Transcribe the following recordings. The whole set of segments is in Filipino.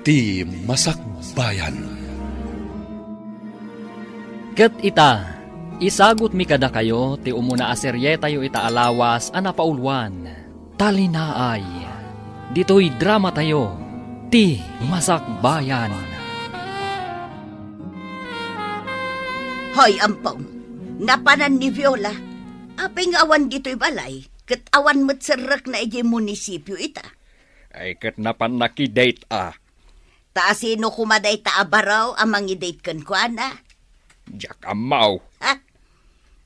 ti Masakbayan. Ket ita, isagot mi kada kayo ti umuna aserye tayo ita alawas a napaulwan. Talinaay, dito'y drama tayo, ti Masakbayan. Hoy, ampong, napanan ni Viola. Aping awan dito'y balay, kat awan mo't sarak na iji munisipyo ita. Ay kat napan nakidate Taasino kumaday taabaraw amang i-date kan ko, ana? Jak amaw. Ha?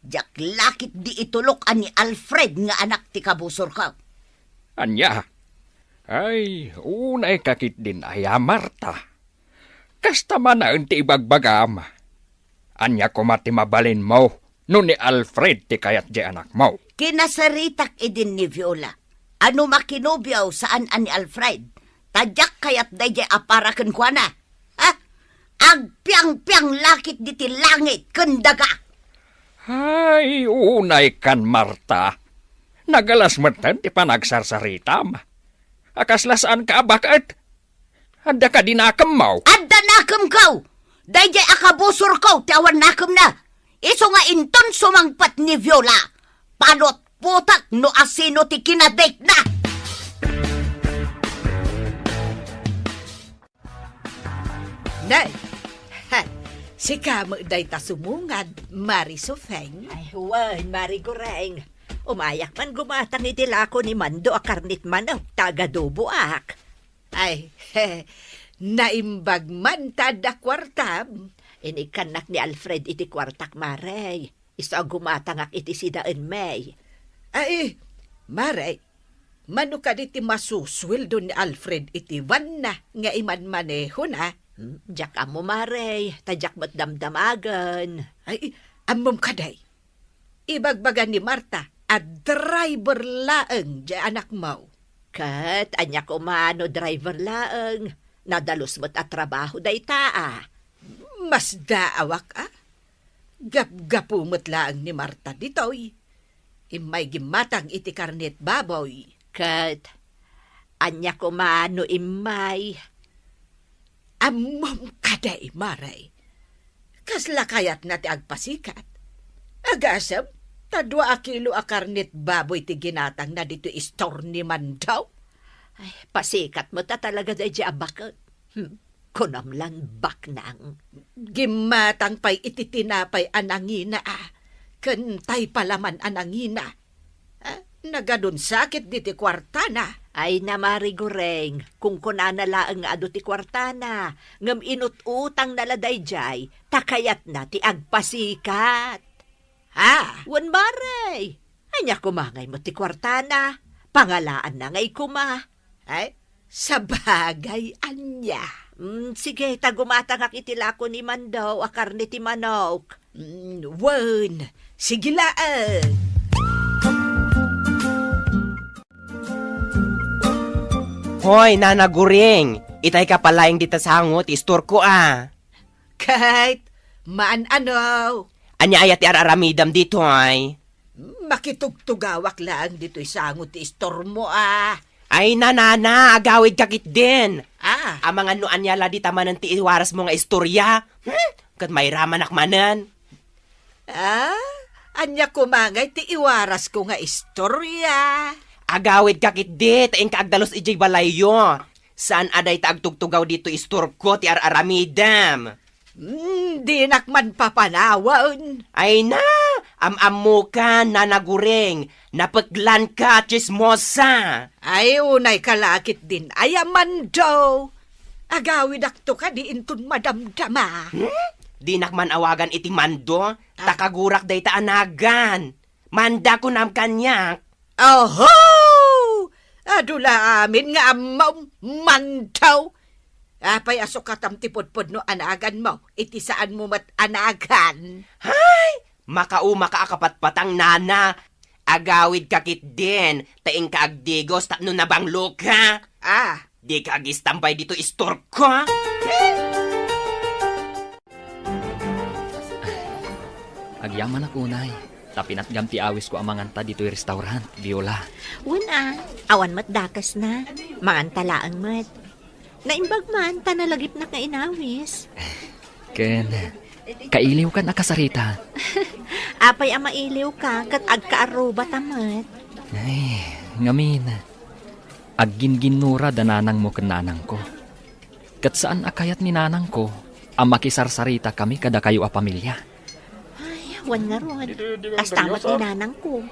Jak lakit di itulok ani Alfred nga anak ti kabusor ka. Anya? Ay, unay kakit din ay Marta. Kasta man na ti ibagbagam. Anya ko mati mabalin mo, no ni Alfred ti kayat di anak mo. Kinasaritak idin ni Viola. Ano makinobyaw saan ani Alfred? Tadyak kayat dayjay aparakan ko na. Ha? Agpiang-piang lakit di ti langit, kendaga. Ay, unay kan Marta. Nagalas matan ti panagsarsaritam. Akaslasaan ka bakit? Handa ka dinakam mo. Adda nakam kaw! Dayjay akabusor kaw, tawan nakam na. Iso nga inton sumangpat ni Viola. Panot putak no asino ti kinadate na. Nay, si kamo day ta sumungad, Mari Sofeng. Ay, huwan, Mari Goreng. Umayak man gumatang itilako ni Mando a karnit man ang tagadubuak. Ay, naimbag man tada kwartam. Inikanak ni Alfred iti kwartak, Marey. Isa gumatangak iti sidaan May. Ay, Mare, mano ka diti masuswildo ni Alfred iti van na nga iman maneho na. Diyak amo, Marey. Tadyak mo't damdamagan. Ay, amom kaday. Ibagbagan ni Marta at driver laeng di anak mo. Kat, anya ko mano driver laeng. Nadalos mo't at trabaho day taa. Mas daawak Gap-gapumot laeng ni Marta ditoy. Imay gimatang iti karnet baboy. Kat, anya ko mano imay. Amom kaday, Maray. Kasla kayat na ti agpasikat. Agasam, tadwa a kilo a karnet baboy ti ginatang na dito istor ni Mandaw. Ay, pasikat mo ta talaga day abakot. Kunamlan baknang. Gimatang pa'y ititinapay anangina Kentay palaman anangina. Nagadun sakit diti kwartana. Ay na, Mari Goreng, kung kunana laang nga ado ti kwartana, ngam inut-utang naladay jay, takayat na ti agpasikat. Wan, Mari, anya kumangay mo ti kwartana, pangalaan na ngay kuma. Ay, sabagay anya. Sige, tagumatang akitilako ni Mandaw, akarni ti manok. Wan, sigilaan. Hoy, Nana Guring, itay ka palayang dita sangot, istor ko Kahit, maan ano. Anya ayat ti araramidam dito ay. Makitugtugawak lang dito'y sangot ti istor mo Ay, nanana, agawid kakit din. Ah. Amang ano anyala di tamanan ti iwaras mo nga istorya. Kat may ramanak manan. Anya kumangay ti iwaras ko nga istorya. Agawid kakit di, taing kaagdalos ijay balayo. Saan aday taagtugtugaw dito istor ko ti araramidam? Di nakman papanawan. Ay na, am-amu ka, Nana Guring. Napaglan ka, chismosa. Ay, unay kalakit din. Ay, Amando. Agawid akto ka di intun madamdama. Di nakman awagan iti Mando, takagurak day ta anagan. Manda ko nam kanyak. Oho! Adula amin nga amaw mandaw. Apay asok katam tipod-pod no anagan mo. Iti saan mo mat anagan. Hay! Makauma ka akapatpatang nana. Agawid kakit din. Taing kaagdigos tapno na bang luka. Di ka agistampay dito istor ko. Agyaman ako, Nay. Tapinat gamti awis ko amanganta dito'y restaurant, Viola. Una, awan mat dakas na. Maantalaang mat. Naimbag man, tanalagip na kainawis. Ken, kailiw ka na kasarita. Apay ang mailiw ka, kat agkaaruba tamat. Ay, ngamin. Agginginura dananang mo ken nanang ko. Kat saan akayat ni nanang ko, ang makisarsarita kami kada kayo a pamilya. Ay, wan nga ron. Kas tamat ni nanang ko.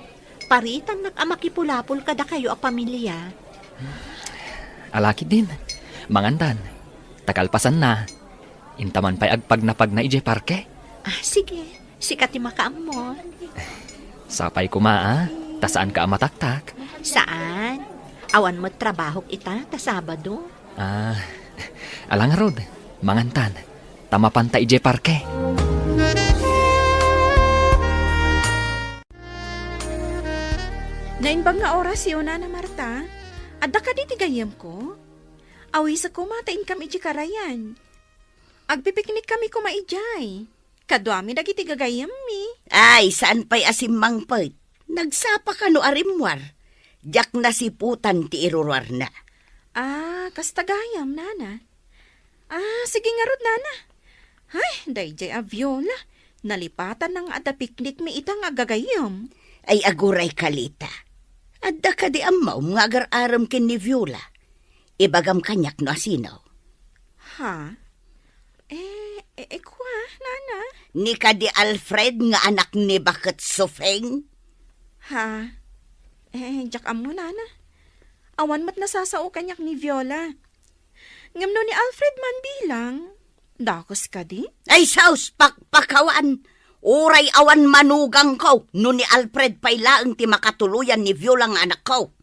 Paritan nag-amakipulapul kada kayo a pamilya. Alaki din. Mangandan. Takalpasan na. Intaman pa'y agpag na ije parke. Sige. Sikat yung makaamon. Sapay kumaa. Ta saan ka mataktak? Saan? Awan mo trabaho ita, ta Sabado. Alang rod. Mangantan. Tamapan ta ije parke. Nainbang nga oras yun na Marta. Adda ka di tigayam ko. Awi sa kumatain kami iti karayan. Agpipiknik kami kumaijay. Kadwami dagiti gagayam mi. Ay, saan pa'y asimang pait? Nagsapa ka no arimwar. Diyak na siputan ti irurwar na. Kastagayam, nana. Sige nga rod, nana. Ay, dayjay a Viola. Nalipatan ng ada piknik mi itang agagayam. Ay aguray kalita. Adda ka di amaw nga agar-aram kin ni Viola. Ibagam kanyak no asinaw. Ha? Kwa, nana? Ni ka di Alfred nga anak ni Bakit Sofeng? Ha? Jak amo, nana. Awan mat nasasao kanyak ni Viola. Ngamno ni Alfred man bilang. Dakos ka di? Ay saus pakpakawan. Uray awan manugang ko. No ni Alfred pailaang ti makatuluyan ni Viola nga anak ko.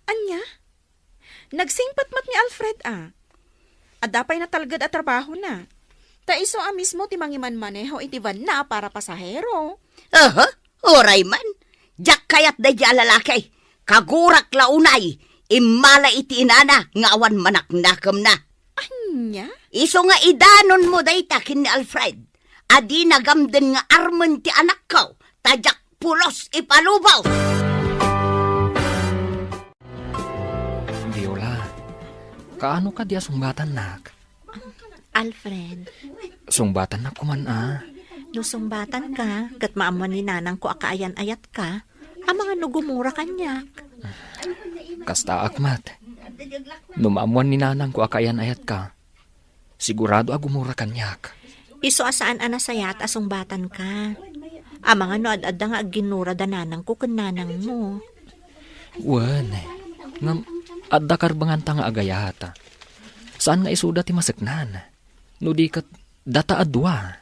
Anya? Nagsingpat mat ni Alfred Adapay na talgad at trabaho na. Ta iso mismo ti mangiman maneho iti van na para pasahero. Uray man. Jak kayat da di alalakay. Kagurak launay. Imala iti inana nga awan manaknakam na. Anya? Iso nga idanon mo dayta kin ni Alfred. Adi nagamden nga armen ti anak ko. Tajak pulos ipalubaw. Viola, kaano ka diya sungbatan nak? Alfred, Sungbatan na kuman nusumbatan ka, kat maaman ni nanang ko akaayan-ayat ka, ang mga nugumura kanyak. Kasta akmat. Numamuan ni nanang ko akayan ayat ka. Sigurado agumura kanyak. Iso asaan anasayat asumbatan ka. Ang mga noad-ad nga ginura da nanang ko kan nanang mo. Wan, ngam adda karbangan ta nga agayata. Saan nga isuda ti masaknan? No di kat data adwa.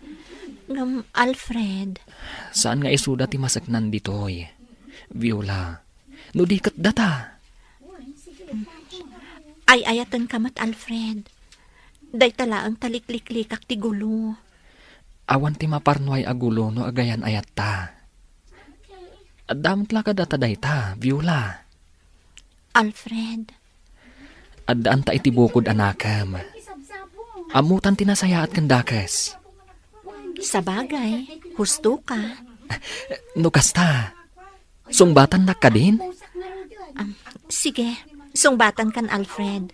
Ngam, Alfred, Saan nga isuda ti masaknan ditoy? Viola, no di kat data. ay ayatan kamat Alfred. Day tala ang talikliklikak ti gulo. Awan ti maparnoy agulo no agayan ayat ta. Adamot la ka data dayta, Viola. Alfred, Addaan ta iti bukod anakam. Amutan tinasayaat kandakas. sa bagay, husto ka. No kasta, sungbatan na ka din? Sige, sungbatan kan Alfred.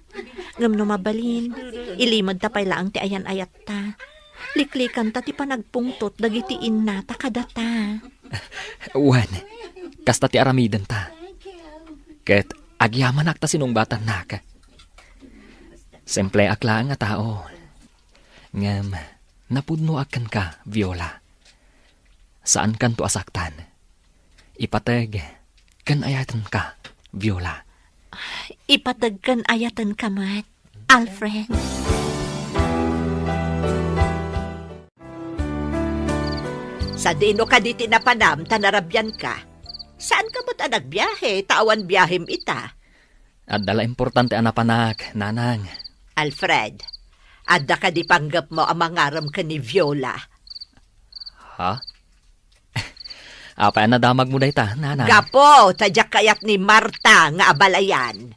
Ngam no mabalin, ilimod ta pay laang ti ayan-ayat ta. Liklikan ta ti panagpungtot dagiti inna ta kadata. Wan, kasta ti aramidan ta. Ket agyaman akta sinungbatan naka. Simple akla nga tao. Ngam, napudno akan ka, Viola. Saan kan to asaktan? Ipateg, kan ayatan ka, Viola. Ipatagkan ayatan kamat, Alfred. Sa dino ka diti na panam, tanarabyan ka. Saan ka mo't nagbiyahe? Tawan biyahim ita. At dala importante anapanak, nanang. Alfred, adda ka di panggap mo ang mangaram ka ni Viola. Ha? Apa na damag mo dayta, nanang? Gapo, tadyak kayat ni Marta nga abalayan.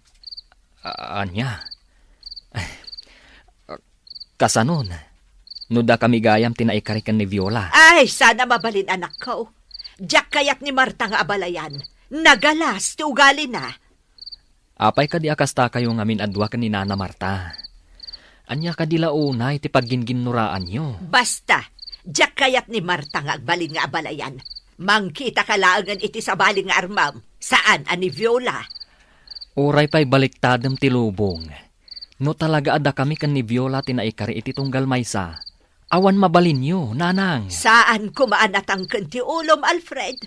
Anya? Kasanon, nuda kami gayam tinaikarikan ni Viola. Ay, sana mabalin anak ko. Diyak kayat ni Marta nga abalayan. Nagalas, ti ugali na. Apay ka di akasta kayo ngamin adwa ka ni Nana Marta. Anya kadilaunay ti pagginginuraan nyo. Basta, diyak kayat ni Marta nga agbalin nga abalayan. Mangkita ka laangan iti sa balin nga armam. Saan, ani Viola? Uray pa'y baliktadem ti lubong. No talaga ada kami kan ni Viola tinaikari iti tunggal maysa. Awan mabalin nyo, nanang. Saan kumaanatang ti ulom, Alfred?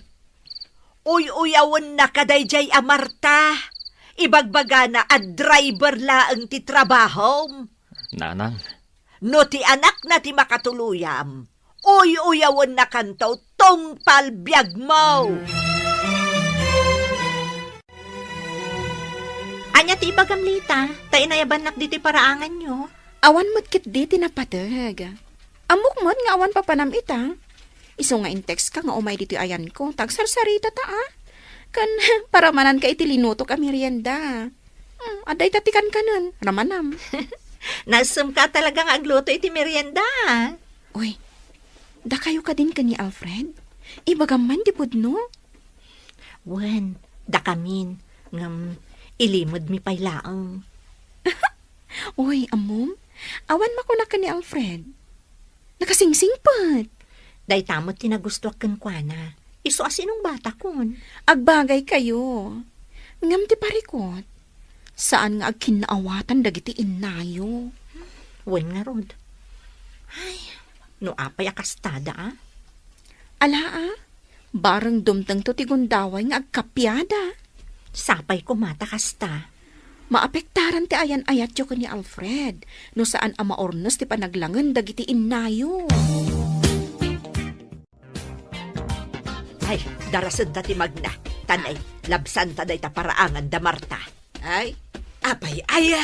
Uy-uyawan na kadayjay a Marta. Ibagbaga na a driver laang ti trabaho. Nanang, No ti anak na ti makatuluyam. Uy-uyawan na kantaw tong palbiag mo. Anya ti ibagamlita, tayo nayabanak dito paraangan nyo. Awan mo't kit di tinapatag. Amok mo't nga awan papanam ita. Iso nga in-text ka nga umay dito ayan ko, tagsarsarita ta Kan, para manan ka iti linuto ka merienda. Aday tatikan ka nun, ramanam. Nasum ka talagang agluto iti merienda. Uy, da kayo ka din ka ni Alfred? Ibagaman di pudno? Wen, da kamin. Ngam, ilimod mi paylaang. Uy, amom, awan makuna ka ni Alfred. Nakasingsing pat. Day tamot tinagusto kan kwa na. Iso asinong bata kon. Agbagay kayo. Ngam ti parikot. Saan nga agkinaawatan dagiti inayo? Wen nga rod. Ay, no apay akastada Ala barang dumtang to ti gundaway nga agkapyada. Sapay ko mata kasta. Maapektaran ti ayan ayat yo ni Alfred. No saan ama ornos ti panaglangan dagiti inayo. Ay, darasad na ti magna. Tanay, labsan ta day ta paraangan da Marta. Ay, apay, aya.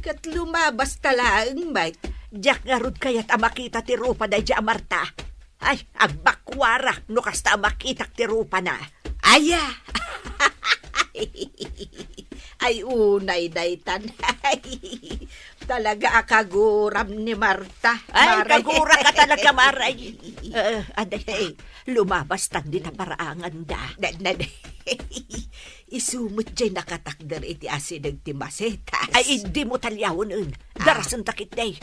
Kat lumabas talaang, Mike. Diyak nga rod kayat amakita ti rupa day di Marta. Ay, agbakwara no kasta amakita ti rupa na. Aya. Ay, unay daytan. Talaga akaguram ni Marta. Ay, Maray. kagura ka talaga, Maray. Aday, lumabas tan di na paraangan da. Isumot dyan nakatakdar iti asinag ti masetas. Ay, hindi mo talyawon un. Darasan takit day.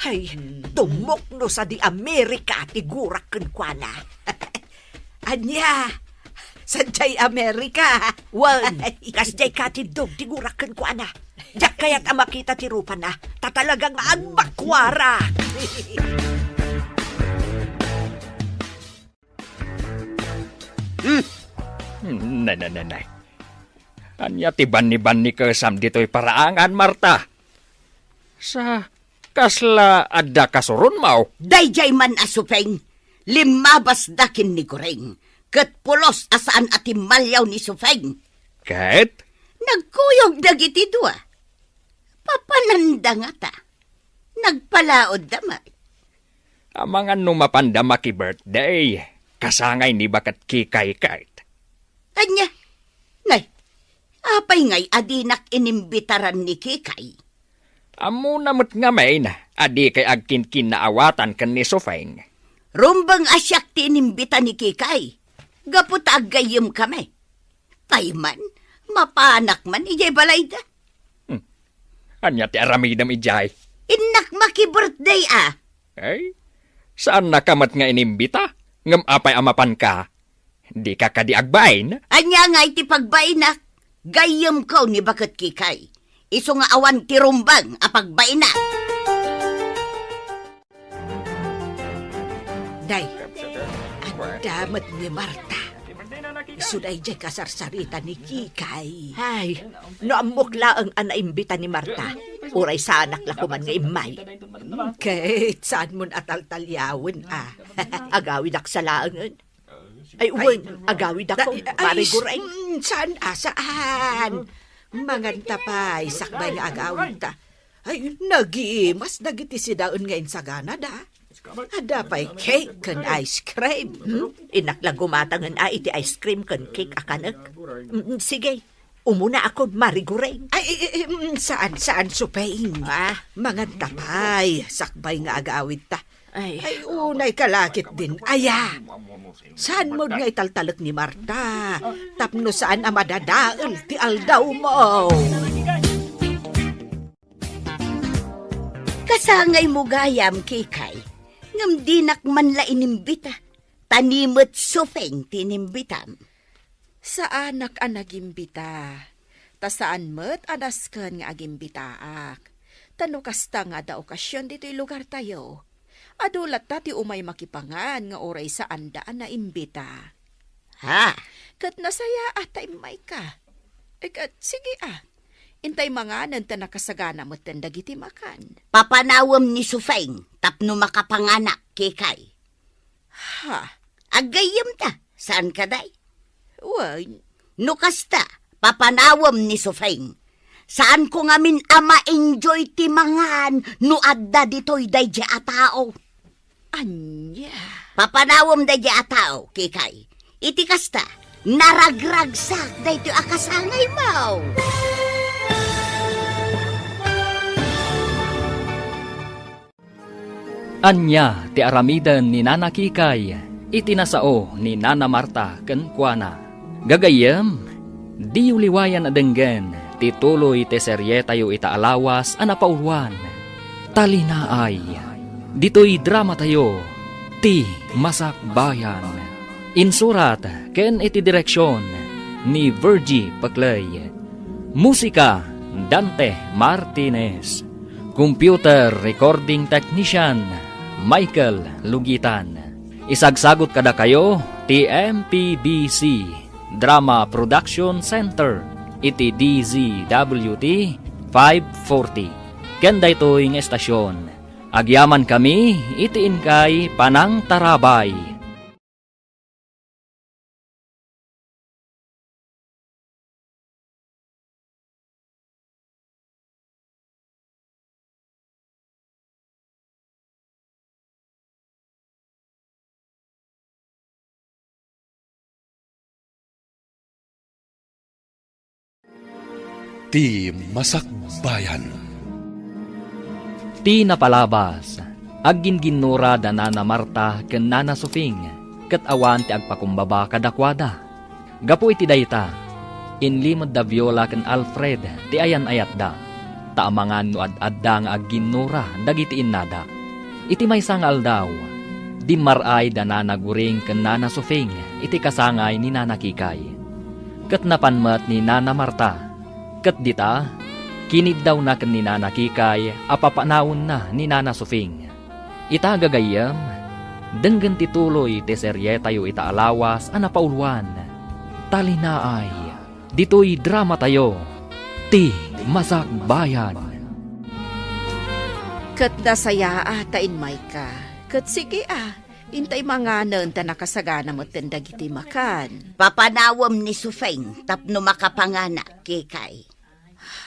Ay, tumok no sa di Amerika ti gurak kun kwa na. Anya, sa jay Amerika. Wan, kasjay katidog ti gurak kun kwa na. Diyak kaya't amakita ti rupa na. Tatalagang agbakwara. Nanay. Anya ti ban ni kesam dito'y paraangan, Marta. Sa kasla adda kasurun mau. Dayjay man asupeng, limabas dakin ni Goreng, ket pulos asaan ati malyaw ni Sufeng. Ket? Nagkuyog dagiti dua. Papananda nga ta. Nagpalaod damay. Amangan numapanda maki birthday. Kasangay ni bakat kikay kait. Anya, nay, apay ngay adinak inimbitaran ni Kikay. Amo namot nga may na, adi kay agkin naawatan kan ni Sofeng. Rumbang asyak ti inimbita ni Kikay. Gapot agayim kami. Payman, mapanak man, ijay balay da. Anya ti aramidam ijay. Inak maki-birthday Ay, saan nakamat nga inimbita? Ngam apay amapan ka. Di ka kadiagbain. Anya nga iti pagbainak, gayam ko ni Bakat Kikay. Iso nga awan ti rumbang apagbainak. Day, ang damat ni Marta. Suday jay kasarsarita ni Kikay. Ay, naamukla ang anaimbita ni Marta. Uray sa anak la kuman nga imay. Kahit saan mo ataltalyawin Agawid ak sa laangan. Ay, uwan, agawid ako. Mariguray. Saan asaan? Manganta pa, sakbay nga agawin ta. Ay, nagiimas, nagiti si daon ngayon sa Canada. Ada pa'y cake kan ice cream. Inaklang gumatangan iti ice cream kan cake akanak. Sige, umuna ako, mariguray. Ay, saan supeng? Manganta pa'y, sakbay nga agawin ta. Ay, Ay, unay kalakit din. Aya, saan mo nga italtalak ni Marta? Tapno saan ang madadaal ti aldaw mo? Akasangay mo gayam, Kikay. Ngam dinak man la inimbita. Tanimot sufeng tinimbitam. Sa anak ang nagimbita. Ta saan mo't adaskan nga agimbitaak. Tano kasta nga da okasyon dito'y lugar tayo. Adulat ta ti umay makipangan nga oray sa andaan na imbita. Ha? Kat nasaya atay may ka. Kat sige Intay mga nanta nakasagana mo tandagiti makan. Papanawam ni Sufeng, tapno makapanganak, Kikay. Ha? Agayam ta, saan ka day? Uy, No kasta, papanawam ni Sufeng. Saan ko ngamin ama-enjoy ti mangan no adda dito'y dayja a tao. anya. Papanawam dayja a tao, Kikay. Iti kasta, naragragsak dayto akasangay mo. Anya ti aramidan ni Nana Kikay, itinasao ni Nana Marta ken kuana. Gagayem, di uliwayan adenggen, ti tuloy ti serye tayo itaalawas anapauluan. Talinaay, dito'y drama tayo, ti Masak Bayan. Insurat ken iti direksyon ni Virgie Paclay. Musika, Dante Martinez. Computer Recording Technician, Michael Lugitan. Isagsagot kada kayo, TMPBC, Drama Production Center, iti DZWT 540. Kenda ito'y ng estasyon. Agyaman kami, itiin kay Panang Tarabay. Ti Masak Bayan. Ti napalabas, agin ginura da Nana Marta ken Nana Sufing, ket awan ti agpakumbaba kadakwada. Gapo iti dayta, inlimod da Viola ken Alfred ti ayan-ayat da. Taamangan no ad-adda nga agginura dagiti innada. Iti maysa nga aldaw, di maray da Nana Guring ken Nana Sufing iti kasangay ni Nana Kikay. Ket napanmet ni Nana Marta, ket dita, kinid daw na ken ni Nana Kikay, apapanawon na ni Nana Sufing. Ita gagayam, denggen tituloy ti serye tayo itaalawas anapauluan. Talinaay, dito'y drama tayo, ti Masak Bayan. Kat nasaya atain may ka. Kat sige intay mga nanta nakasagana mo tandagiti makan. Papanawam ni Sufeng, tapno makapanganak, Kikay.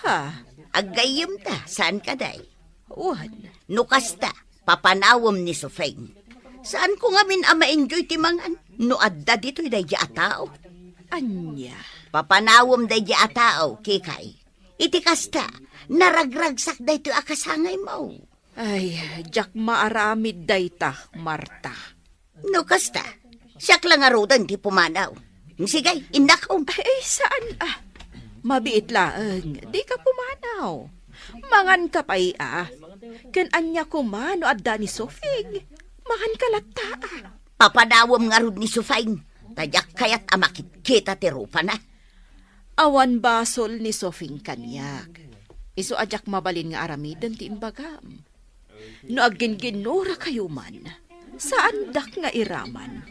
Ha? Agayam ta, saan ka day? Uwan. No kasta, papanawam ni Sufeng. Saan ko ngamin ma-enjoy ti mangan? No adda dito'y dayja a tao. Anya. Papanawam dayja a tao, Kikay. Iti kasta, naragragsak dayto akasangay mo. Ay, jak maaramid dayta, Marta. No kasta, siyak lang arudan ti pumanaw. Sigay, indakaw. Ay, saan Mabiit laeng, di ka pumanaw. Mangan ka pa'y Ken anya kumano adda ni Sofing. Mangan ka latta Papanawam nga rod ni Sufeng. Tadyak kayat amakit kita ti rupa na. Awan basol ni Sofing kanyak. Iso ajak mabalin nga aramidan ti imbagam. No agin ginura kayo man, saan dak nga iraman?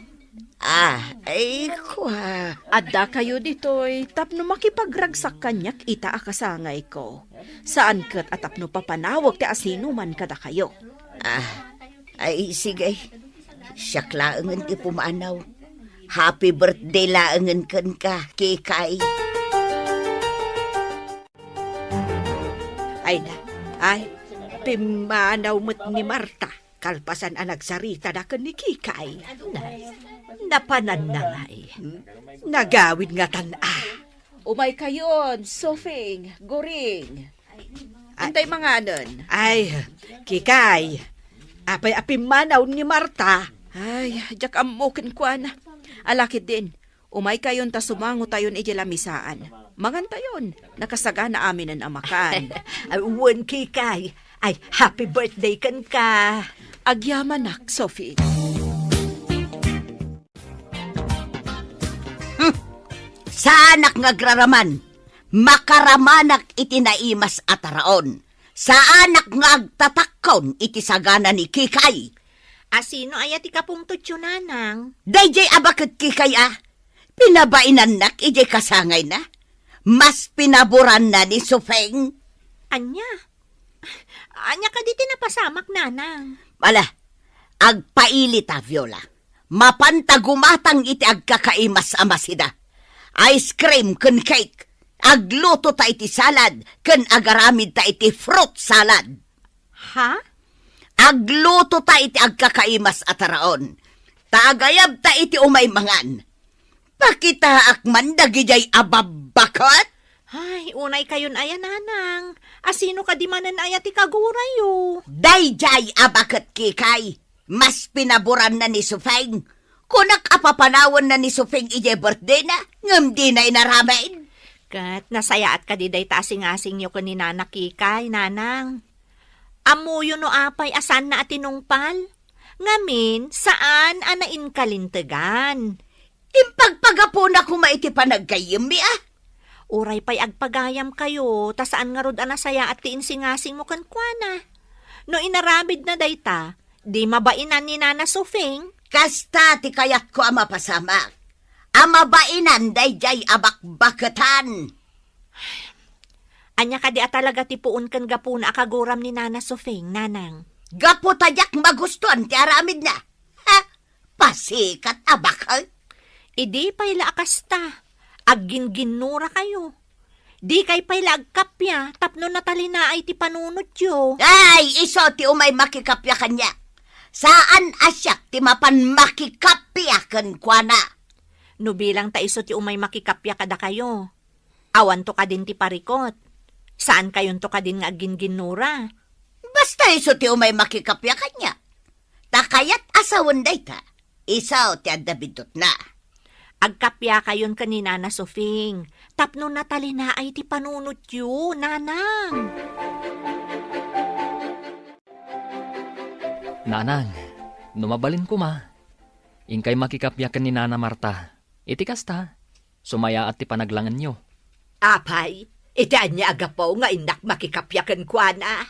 Ay kwa. Adda kayo ditoy, tapno makipagragsak kanyak ita akasangay ko. Saan kat at tapno papanawag ti asino man kada kayo? Ay sige. Siyak laangan ti pumanaw. Happy birthday laangan kan ka, Kikay. Ay, pimanaw mo't ni Marta. Kalpasan ang nagsarita na kan ni Kikay. Napanan na nga Nagawid nga Umay kayon, Sofing, Goring. Antay mga anon. Ay, Kikay. Apay apimanaw ni Marta. Ay, jak amukin ko na. Alakit din. Umay kayon ta sumango tayon ijilamisaan. Mangan tayon, nakasaga na amin ang amakan. Uwan, Kikay. Ay, happy birthday kan ka. Agyaman nak, Sophie. Sa anak nga graraman, makaramanak iti naimas ataraon. Sa anak nga agtatakon iti sagana ni Kikay. Asino ay ati kapong tutyo nanang? Dayjay abakit Kikay pinabainan nak ijay kasangay na. Mas pinaburan na ni Sufeng. Anya? Anya ka diti napasamak nanang. Mala, agpailit Viola. Mapantagumatang iti agkakaimas amasida. Ice cream kun cake. Agluto ta iti salad kun agaramid ta iti fruit salad. Ha? Agluto ta iti agkakaimas ataraon. Tagayab ta iti umay mangan. Pakita akman dagijay ababakot. Ay, unay kayon aya nanang. Asino ka di manan aya ti kagurayo? Dayjay abakot Kikay. Mas pinaburan na ni Sufeng. Kunak apapanawan na ni Sufeng ije birthday na. Ngam di na inaramain. Kat nasayaat ka di day tasing-asing nyo ni Nana Kikay, nanang. Amuyo no apay asan na atinungpal? Ngamin, saan anain kalintegan? Impagpagapo na kumaiti panagkayim mi Uray pa'y agpagayam kayo, ta saan nga rod anasaya at tiinsingasing mo kankwana. No inaramid na dayta, di mabainan ni Nana Sufeng? Kasta ti kayat ko ama pasamak. Ama bainan dayjay abakbakatan. Anya ka di talaga ti puun kan gapuna akaguram ni Nana Sufeng, nanang. Gapo tadyak magustuhan ti aramid na. Ha? Pasikat abakal. Idi pa'y laakasta. Agginginura kayo. Di kay pa'y agkapya, tapno natali na ay ti panunod yo. Ay, iso ti umay makikapya kanya. Saan asyak ti mapan makikapya kan kwa na? No bilang ta iso ti umay makikapya kada kayo. Awan to ka din ti parikot. Saan kayon to ka din nga agginginura? Basta iso ti umay makikapya kanya. Takayat asawan day ta. Isaw ti adabidot na. Agkapya kayon kanina na Sufeng. Tapno natali na ay ti panunot yu, nanang. Nanang, numabalin ko ma. Ingkay makikapyakan ni Nana Marta. Iti kasta, sumaya at ti panaglangan nyo. Apay, itaan niya agapaw nga inak makikapyakan kwa na.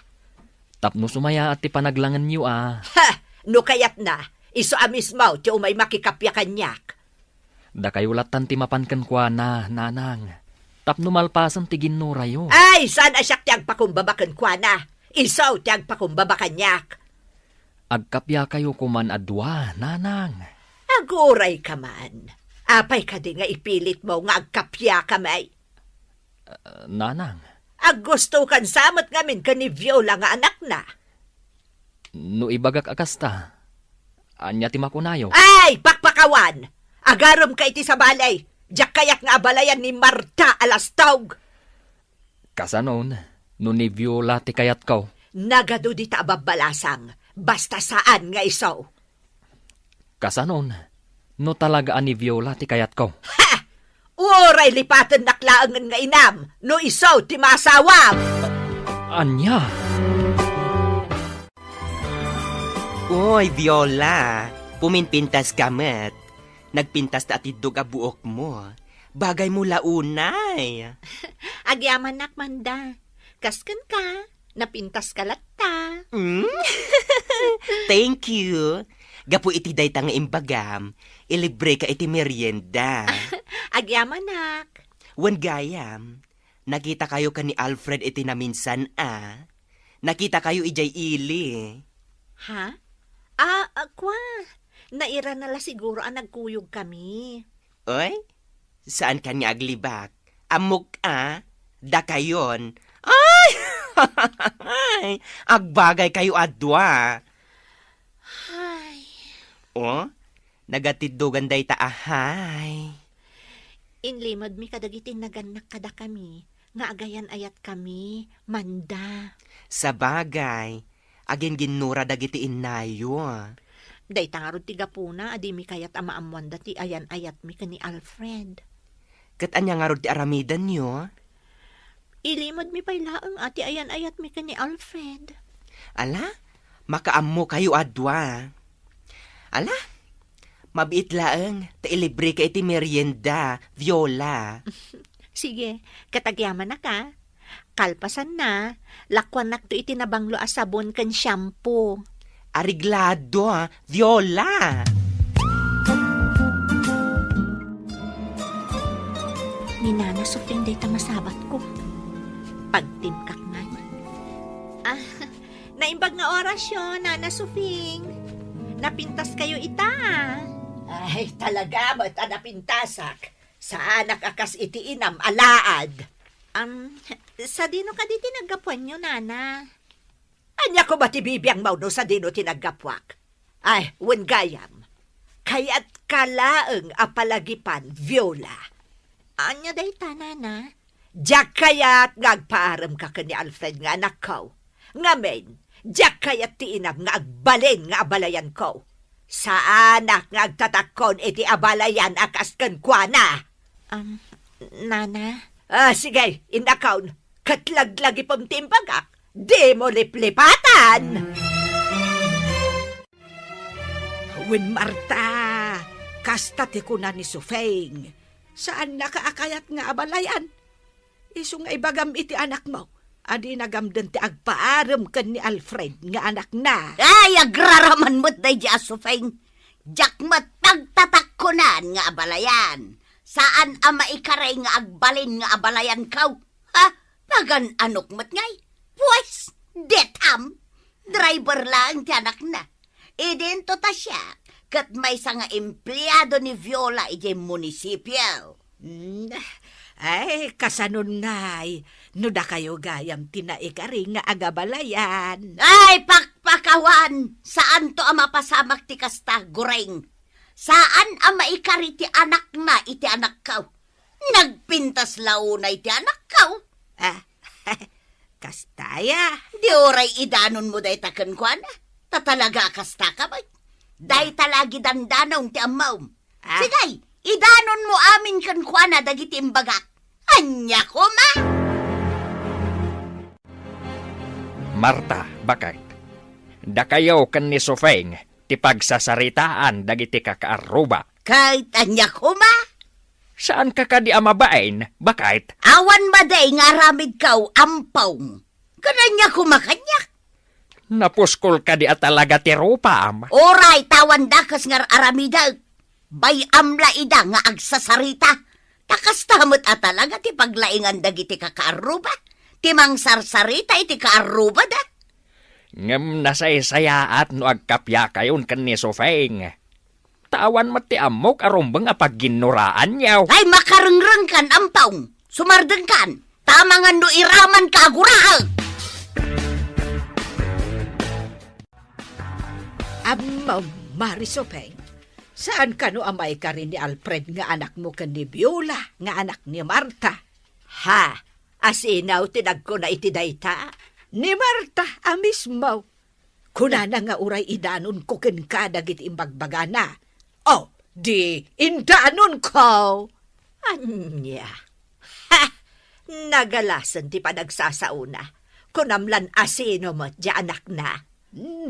Tapno sumaya at ti panaglangan nyo Ha! No kayat na, iso amismaw ti umay makikapyakan niyak. Da kayo latan ti mapankan kwa na, nanang. Tapno malpasan ti ginurayo. Ay, saan asyak ti agpakumbabakan kwa na? Isaw ti agpakumbabakan niyak. Agkapya kayo kuman adwa, nanang. Aguray ka man. Apay ka di nga ipilit mo nga agkapya kamay. Nanang, Aggusto kan samot ngamin ka ni Viola nga anak na. no ibagak akasta. Anya ti makunayo. Ay, pakpakawan! Agarom ka iti sa balay. Diyak kayak nga abalayan ni Marta Alastog. Kasanon, no ni Viola ti kayat ko. Nagado di ta ababalasang. Basta saan nga isaw. Kasanon, no talaga ani Viola ti kayat ko. Ha! Uray lipatan naklaangan nga inam. No isaw ti masawam. Anya? Uy, Viola, puminpintas ka met. Nagpintas ta atidog a buok mo. Bagay mo launay. Agyaman nakmanda. Kaskan ka. Napintas ka latta. Thank you. Gapu iti day nga imbagam. Ilibre ka iti merienda. Agyaman nak. Wan gayam. Nakita kayo ka ni Alfred iti naminsan Nakita kayo ijay ili. Ha? Akwa. Naira nala siguro ang nagkuyog kami. Oy? Saan ka nga aglibak? Amok Da kayon. Ay! Agbagay kayo adwa. Ay. Oh? Nagatiddugan day ta ahay. Inlimod mi kadagitin naganak kada kami. Nga agayan ayat kami. Manda. Sa bagay, agin ginura dagiti inayo. Day tangarod ti gapuna, adi mi kayat amaamuan dati ayan ayat mi ka ni Alfred. Kat anya nga rod ti aramidan nyo? Ilimod mi pay laang ati ayan ayat mi ka ni Alfred. Ala, makaammo kayo adwa. Ala, mabiit laeng, tailibre ka iti merienda, Viola. Sige, katagyaman na ka. Kalpasan na, lakwan nakto iti nabanglo a sabon ken shampoo. Ariglado, Viola. Ni Nana Sofing day tamasabat ko. Pagtimkak man. Naimbag nga orasyon, Nana Sofing. Napintas kayo ita. Ay, talaga ba't napintasak? Saan nakakas iti inam alaad? Sa dino ka di tinagapuan nyo, Nana? Anya ko ba ti bibiyang mauno sa dino tinagapwak? Ay, gayam. Kaya't kalaeng apalagipan, Viola. Anya day ta, Nana? Diyak kaya't ngagpaaram ka ni Alfred nga anak ko. Ngamen, diyak kaya't ti inam nga agbalin nga abalayan ko. Sa anak nga agtatakon iti abalayan akas kenkwana. Nana? Sige, inakaon. Katlaglagi pamtimbagak. Di mo liplipatan! Win Marta, kasta ti kuna ni Sufeng. Saan nakaakayat nga abalayan? Isong ibagam iti anak mo. Adi nagamdan ti agpaaram ken ni Alfred nga anak na. Ay, agraraman mo't day di Sufeng. Jakmat pagtatakkunan nga abalayan. Saan ama ikaray nga agbalin nga abalayan kaw? Ha? Pagan anok mo't ngay? Pues, detam. Driver lang ti anak na. Idento ta siya. Kat may nga empleyado ni Viola iti munisipyo. Ay, kasanon ngay. No da kayo gayam tinaikari nga agabalayan. Ay, pakpakawan! Saan to ama pasamak ti kasta, goreng? Saan ama ikari ti anak na iti anak kaw? Nagpintas launa iti anak kaw? Kastaya. Di oray idanon mo day taken kwa na. Tatalaga kasta ka ba? Day talagi dandanong ti amaw. Sigay, idanon mo amin kan kwa na dagiti imbagak. Anya ko ma! Marta, bakit? Da kayo ken ni Sofeng, ti pagsasaritaan dagiti kakaaruba. Kahit anya ko ma! Saan ka kadi amabain? Bakit? Awan maday nga ramid kaw ampaw. Kananya ko makanyak. Napuskol ka di at talaga ti rupa, am. Oray, tawan dakas nga aramida. Bay amla ida nga agsasarita. Takastamot at talaga ti paglaingan dagiti kakaaruba. Ti mangsarsarita iti kaaruba da. Ngem nasaysayaat no agkapya kayon ken ni Sofeng. Tawan mat ti amok arumbeng a pagginuraan niyaw. Ay makarengreng kan ampaw. Sumardeng kan. Tamangan no iraman ka agurahal. Marisopeng, saan ka no amay ka rin ni Alfred nga anak mo ken ni Viola nga anak ni Marta? Ha? Asinaw tinag ko na iti dayta? Ni Marta, mismo. Kunana nga uray idanon ko ken ka dagit imbagbagana. Oh, di indanon ko. Anya? Ha! Nagalasan ti panagsasauna. Kunamlan asino mo di anak na.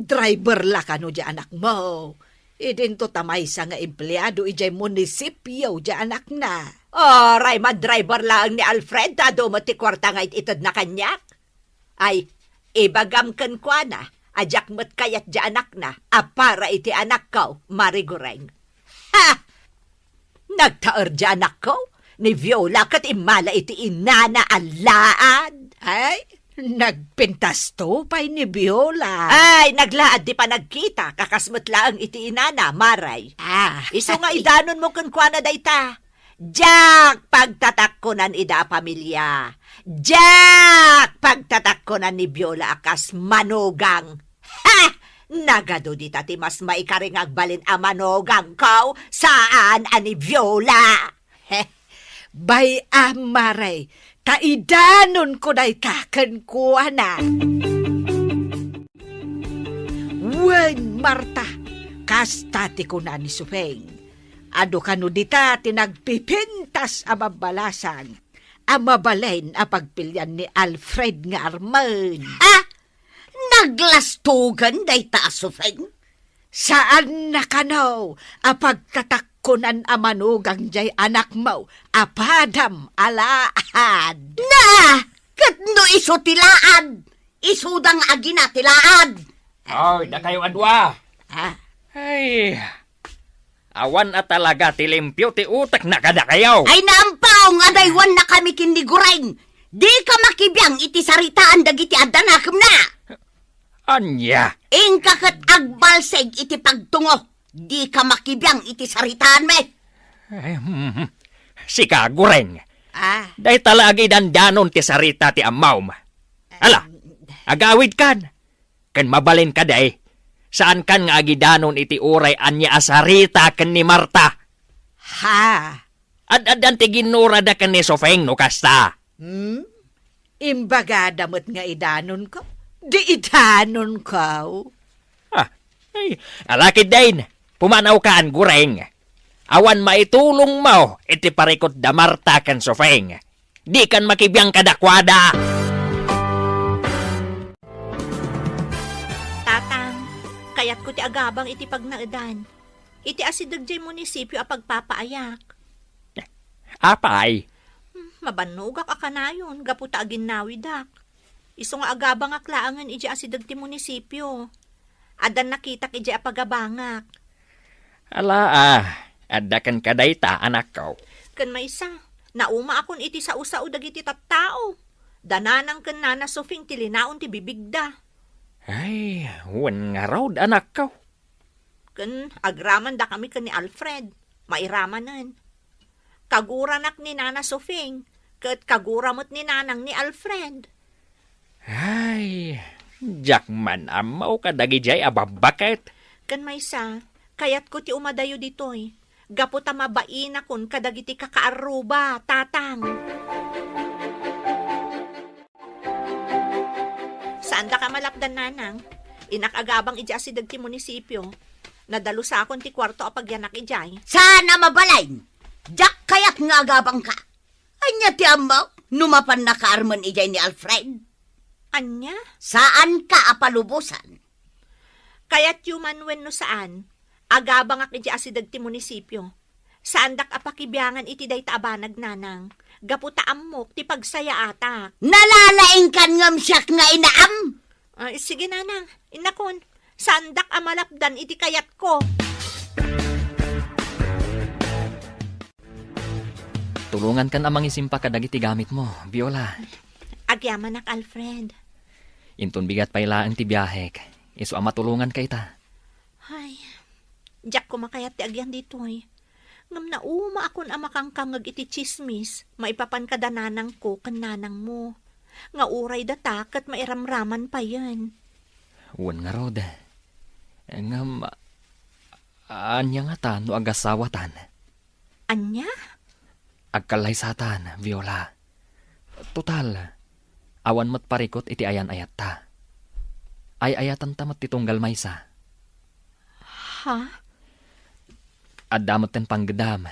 Driver la ka no di anak mo. Idinto tamay sa nga empleyado ijay munisipyo di anak na. Oray, driver lang ni Alfred, tado mo ti kwarta nga itid na kanyak. Ay, ibagam kan kwa na, ajak mo't kayat di anak na, para iti anak ko, marigureng. Ha! Nagtaer di anak ko, ni Viola kat imala iti inana alaad. Ay, nagpintas to pa'y ni Viola. Ay, naglaad di pa nagkita, kakasmot lang iti inana, maray. Iso nga idanon mo kun kwa na dayta. Jack, pagtatakkunan ida pamilya. Jack, pagtatakkunan ni Viola akas manugang. Ha! Nagado di tati mas maikaring agbalin a manugang ko. Saan ani Viola? Bay amaray, taidanon ko day taken kuha na. Wen, Marta, kastati ko na ni Sufeng. Ado kano dita tinagpipintas amabalasan, amabalain a pagpilyan ni Alfred nga Arman. Ha? Aglastugan day ta Sofeng. Saan na kanaw apagkatakkunan amanugang jay anak mo, apadam alaad. Na! Katno iso tilaad! Isudang agina tilaad! Ay, da kayo adwa. Ah, Ay, awan at talaga tilimpyo ti utak na kada kayo. ay naampaw nga daywan na kami kindigureng! Di ka makibiyang iti saritaan dagiti adanakam na! Anya, Ingka kat agbalseg iti pagtungo! Di ka makibiyang iti saritaan me! ay, si kagureng. Ah, Day talagi dandanon ti sarita ti amaw ma. Ala, agawid kan. Kan mabalin ka day. Saan kan nga agidanon iti uray anya asarita ken ni Marta. Ha? Ad-adan ti ginura da ken ni Sofeng no kasta. Imbaga damot nga idanon ko. Di idanon ko. Ah, ay, alakid din. Pumanaw ka ang gureng. Awan maitulong mo iti parikot da Marta ken Sofeng. Di kan makibiyang kadakwada. Tatang, kayat ko ti agabang iti pagnaadan. Iti asidag jay munisipyo a pagpapaayak. Apay, Mabanugak a kanayon, gaputa aginnawidak. Iso nga agabang aklaangan iti asidag ti munisipyo. Adan nakitak iti a pagabangak. ala adda kan kadayta anak ko. Kan maysa, nauma akon iti sao-sao dagiti tattao. Dananang ken nana Sofing ti linaon ti bibigda. Ay, wan nga raw anak ko. Ken agraman da kami ken ni Alfred. Mairamanan. Kaguranak ni nana Sofing, ket kaguramot ni nanang ni Alfred. Ay, jakman amaw kadagi jay ababaket. Kan maysa, kayat ko ti umadayo ditoy. Gaputa mabain akon kadagiti kakaaruba, tatang. Saan da ka malapdan nanang? Inakagabang ija si dagti munisipyo. Nadalo sa akon ti kwarto a pagyanak ijay. sana mabalain! Jak kayat nga agabang ka! Anya ti amaw, numapan na kaarman ijay ni Alfred. Anya? Saan ka apalubusan? Kayat yuman wenno saan? Agabang ak ija si dagti munisipyo. Saan dak apakibiyangan iti dayta abanag nanang? Gaputa amok ti pagsaya atak. Nalalaing kan ngam siyak nga inaam! Sige nanang, inakon. Saan dak amalapdan iti kayat ko? Tulungan kan amang isimpa kadagiti gamit mo, Viola. Agyaman ak Alfred. Inton bigat pailaan ti biyahek. Iso ama tulungan ka ita. Ay, jak ko makayat ti agyan ditoy. Ngam na uma akon amakangkangag iti chismis, maipapan ka dananang ko kan nanang mo. Nga uray data kat mairamraman pa yan. Wan nga rod. Ngam, anya nga ta no agasawatan. Anya? Agkalaysatan, Viola. Total, awan mat parikot iti ayan-ayat ta. Ay-ayatan tamat titunggal maysa. Ha? Addamot ten panggedam.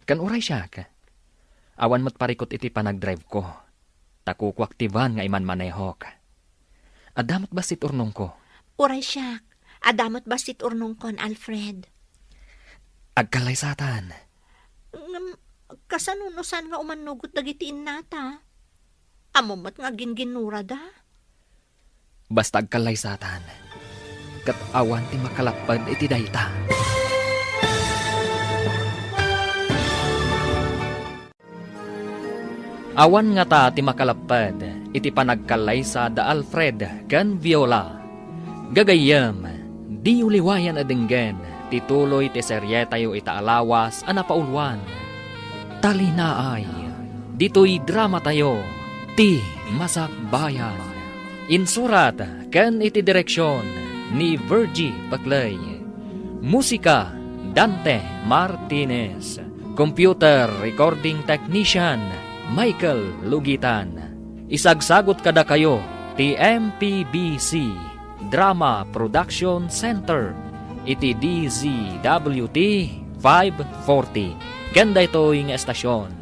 Kan uray siya ka. Awan mat parikot iti panagdrive ko. Takukwaktiban nga iman manehok. Addamot basit urnong ko. Uray siyak. Adamot basit urnong kon, Alfred. Agkalaysatan. Kasanunusan nga umanugot dagiti innata. Amumat nga ginginura da. Basta agkalaysatan. Kat awan ti makalapad iti dayta. Awan nga ta ti makalapad iti panagkalaysa da Alfred ken Viola. Gagayem, di uliwayan adenggen tituloy ti seryetayo ita alawas a napaulwan. Talinaay, dito'y drama tayo, ti Masakbayan. Insurat ken iti direksyon ni Virgie Paclay. Musika, Dante Martinez. Computer Recording Technician, Michael Lugitan. Isagsagot kada kayo, ti MPBC Drama Production Center, iti DZWT 540. Ganda ito'y nga estasyon.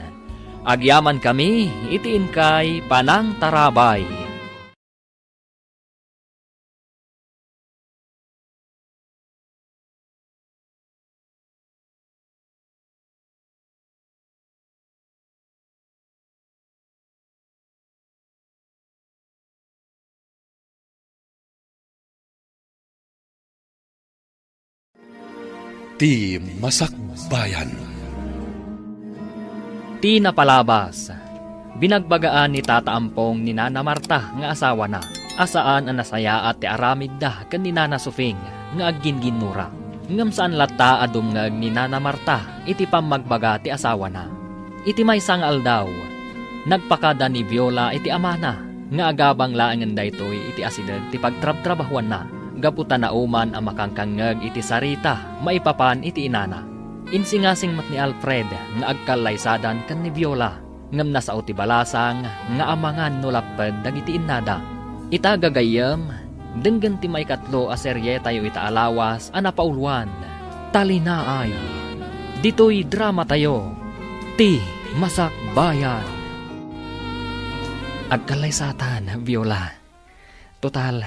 Agyaman kami, itiin kay Panang Tarabay. Ti Masakbayan. Ti napalabas. Binagbagaan ni Tata Ampong ni Nana Marta nga asawa na. Asaan ang nasaya at ti aramid da kan ni Nana Sufing nga agginginura. Ngam saan lata adumngag ni Nana Marta iti pamagbaga ti asawa na. Iti may sangal daw. Nagpakada ni Viola iti amana nga agabang laangan daytoy iti asideg ti pagtrab-trabahuan na. Gaputan na uman ang makangkangag iti sarita maipapan iti inana. Insingasing mat ni Alfred nga agkalaysadan kan ni Viola. Ngam nasa ti balasang nga amangan no lapad dagiti innada. Ita gagayam, denggan ti may katlo a serye tayo ita alawas a napaulwan. Talinaay. Dito'y drama tayo. Ti Masakbayan. Agkalaysatan, Viola. Total,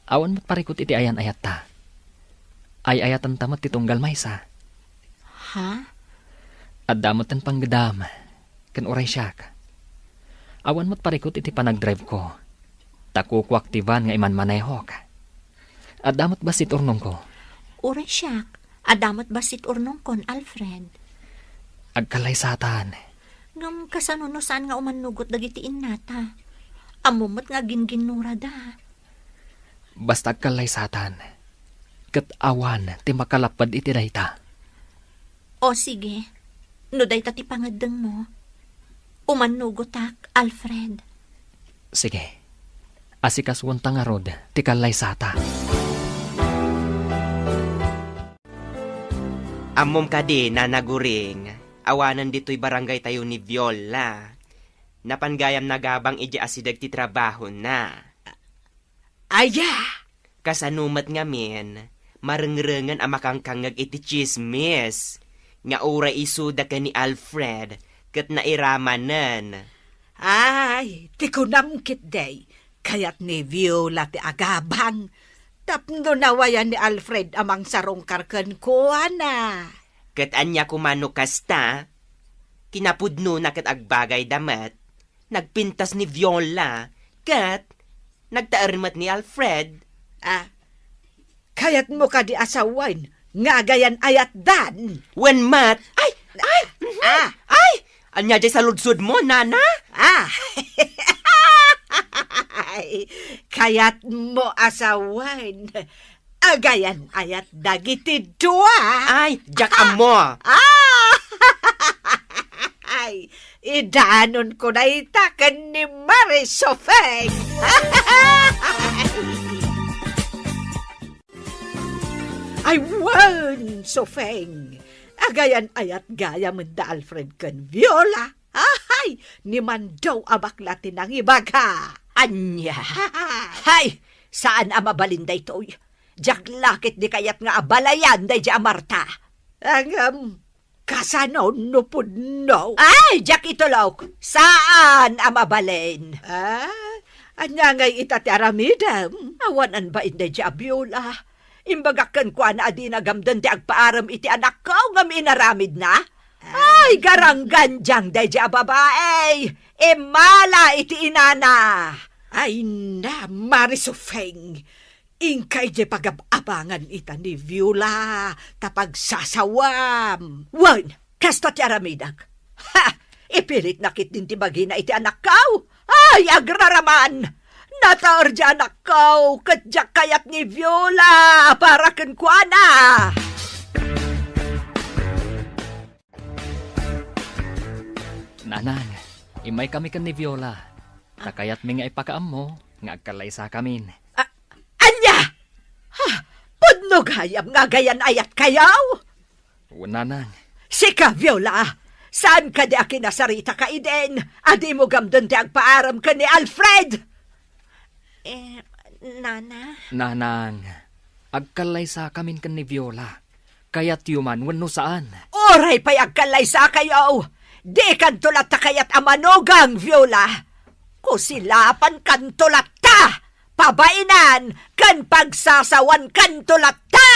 awan mo't parikot iti ayan ayat ta. Ay ayatan tamat ti tunggal maysa. Ha? At damot ang panggedam. Kan oray siyak. Awan mo't parikot iti panagdrive ko. Takukwaktiban nga iman manayhok. At damot basit urnong ko. Uray siyak. Adamat basit urnong kon, Alfred. Agkalaysatan. Ngam kasanunusan nga umanugot dagiti innata. Amumot nga ginginura da. Basta agkalaysatan. Kat awan ti makalapad iti dayta. O sige. No dayta ti pangadeng mo. Umanugotak, Alfred. Sige. Asikaswan tangarod ti kalaysata. Amom ka di na naguring. Awanan dito'y barangay tayo ni Viola. Napanggayam nagabang iji asidag ti trabaho na. Aya! Kasanumat nga min, marengrengan ang makangkangag iti chismis. Nga ura isuda ka ni Alfred, kat nairamanan. Ay, ti kunamkit day. Kayat ni Viola ti agabang. Tapno nawayan ni Alfred amang sarong karken ko, ana. Kat anya kumano kasta, kinapudno na kat agbagay damat, nagpintas ni Viola, kat nagtaarmat ni Alfred. Ah, kayat mo ka di asawan, nga gayan ayat dan. When mat, ay, anya jay sa ludsud mo, nana? Ay, kayat mo asawan. Agayan ayat dagiti dua. Ay, jak amo. Ay, idanon ko na itakan ni Marisofeng. Ay, wan, Sofeng. Agayan ayat gaya menda Alfred kan Viola. Ay, ni man daw abakla tinang ibaga. Anya? Hay, saan ang mabalinday to'y? Jak lakit di kayat nga abalayan day di Marta. Ang kasano no pudno. Ay, jak itulok. Saan ang mabalin? Anya ngay itati aramidam. Awanan ba inday di Abiola? Imbagakan ko na adi nagamdan di agpaaram iti anak ko ngam inaramid na? Ay, garanggan diyang day di babae. Mala iti inana. Ay na, Marisofeng. Ingkay di pagabangan ita ni Viola. Tapag sasawam. Wan, kasta ti aramidag. Ha! Ipilit nakit din ti bagina iti anak ko. Ay, agraraman. Nataor di anak ko. Kadyak kayat ni Viola. Para kenkwana. Nanang, imay kami kan ni Viola. Nakayat mi nga ipakaam mo, nga agkalaysa kamin. Anya! Ha! Pudno gayam nga gayan ayat kayaw? Nanang, Sika, Viola! Saan ka di akinasarita ka iden? Adi mo gamdon di agpaaram ka ni Alfred? Nana? nanang, agkalaysa kamin kan ni Viola. Kayat yuman wano saan. Oray pa'y agkalaysa kayaw! Di kan tulat ta kayat amanugang, Viola! Kusilapan kan tulat ta! Pabainan kan pagsasawan kan tulat ta!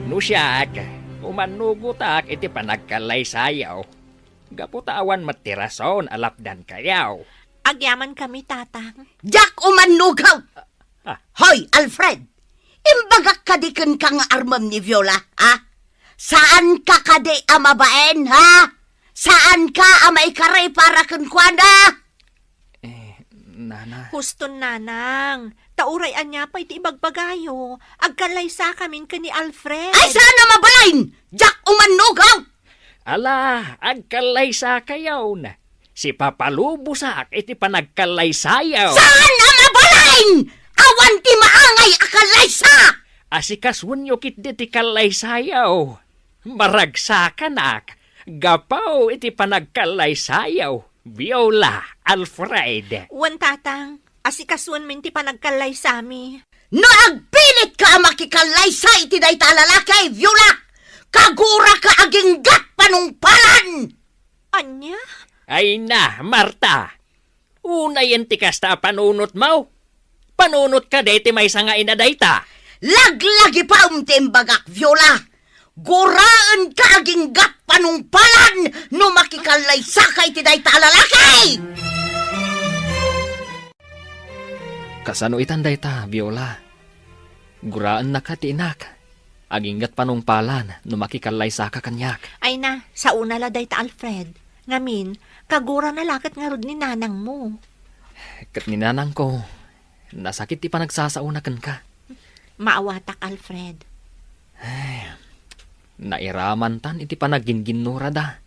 Nusyak, umanugutak iti panagkalaysayaw. Gaputawan matirason alapdan kayaw. Agyaman kami, tatang. Jak umanugaw! Hoy, Alfred! Imbagak kadikan ka nga armam ni Viola, ha? Saan ka kadi amabaen, ha? Saan ka amay karay para kunkwana? Nana. Husto nanang, taurayan niya pa iti ibagbagayo. Agkalaysa kamin ka ni Alfred. Ay, sana mabalain! Jack umanugaw! Ala, agkalaysa kayaw na. Si Papalubusak iti panagkalaysayaw. Saan na mabalain? Awan ti maangay akalaysa! Asikaswan yo kit di ti kalaysayaw. Maragsakan gapaw iti panagkalaysayaw. Viola, Alfred. Wan tatang, asikaswan min ti panagkalay sami. No agpilit ka makikalaysa iti dayta lalaki, Viola! Kagura ka aging gat panungpalan! Anya? Ay na, Marta. Una yan ti kasta panunot mo. Panunot ka deti may sanga inadayta. Laglagi pa timbagak, Viola! Guraan ka aging gat panungpalan no makikalaysa ka iti dayta lalaki! Kasano itanday ta, Viola? Guraan na ka ti inak. Aginggat panungpalan no makikalaysa ka kanyak. Ay na, sa una laday ta Alfred. Ngamin, kagura na lakat nga rod ni nanang mo. Kat ninanang ko, nasakit ti panagsasaunakan ka. Maawatak Alfred. Nairaman tan iti panaginginura da.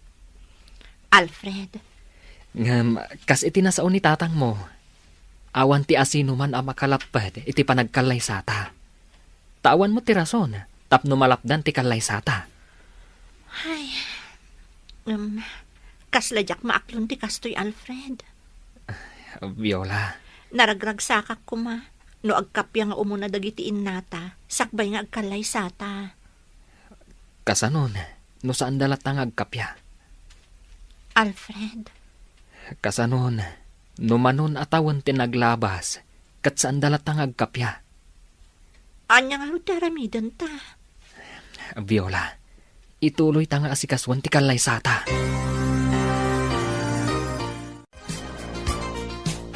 Alfred, Ngam, kas iti nasaon ni tatang mo. Awan ti asino man ang makalapad iti panagkalaysata. Tawan mo ti rason, tapno malapdan ti kalaysata. kasladyak maaklon ti kastoy Alfred. Viola, Naragragsakak ko ma. No agkapya nga umuna dagiti innata, sakbay nga agkalay sata. kasanon, no saan dalat ang agkapya. Alfred, Kasanon, no manon atawan ti naglabas, kat saan dalat ang agkapya. anya nga ro taramidan ta. Viola, ituloy ta nga asikaswan ti kalaysata.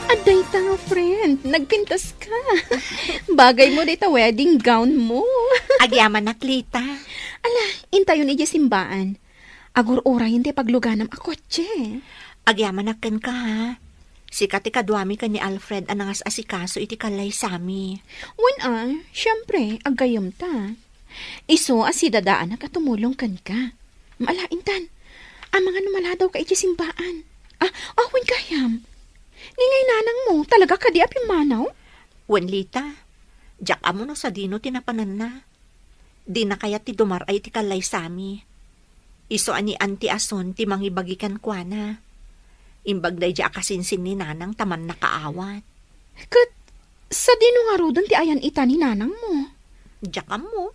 Aday ta nga, friend. Nagpintas ka. Bagay mo dito wedding gown mo. Agyaman naklita. Ala, intayon ije simbaan. Agur orayin ti pagluganam a kotse. Agyaman naken ka ha. Sikat ti kadwami ka ni Alfred anangas asikaso iti kalay sami. Wen syempre, agayam ta. Iso asidadaan na katumulong kan ka. Malaintan, ang mga numaladaw ka ije simbaan. Wen kayam. Ngingay nanang mo, talaga ka di apimanaw? Wenlita, jak amo no sa dino tinapanan na. Di na kaya ti dumar ay ti kalay sami. Iso ani anti ason ti mangibagikan kwa na. Imbagday di akasinsin ni nanang taman nakaawat. Kat, sa dino nga rodon ti ayan ita ni nanang mo. Jak amo.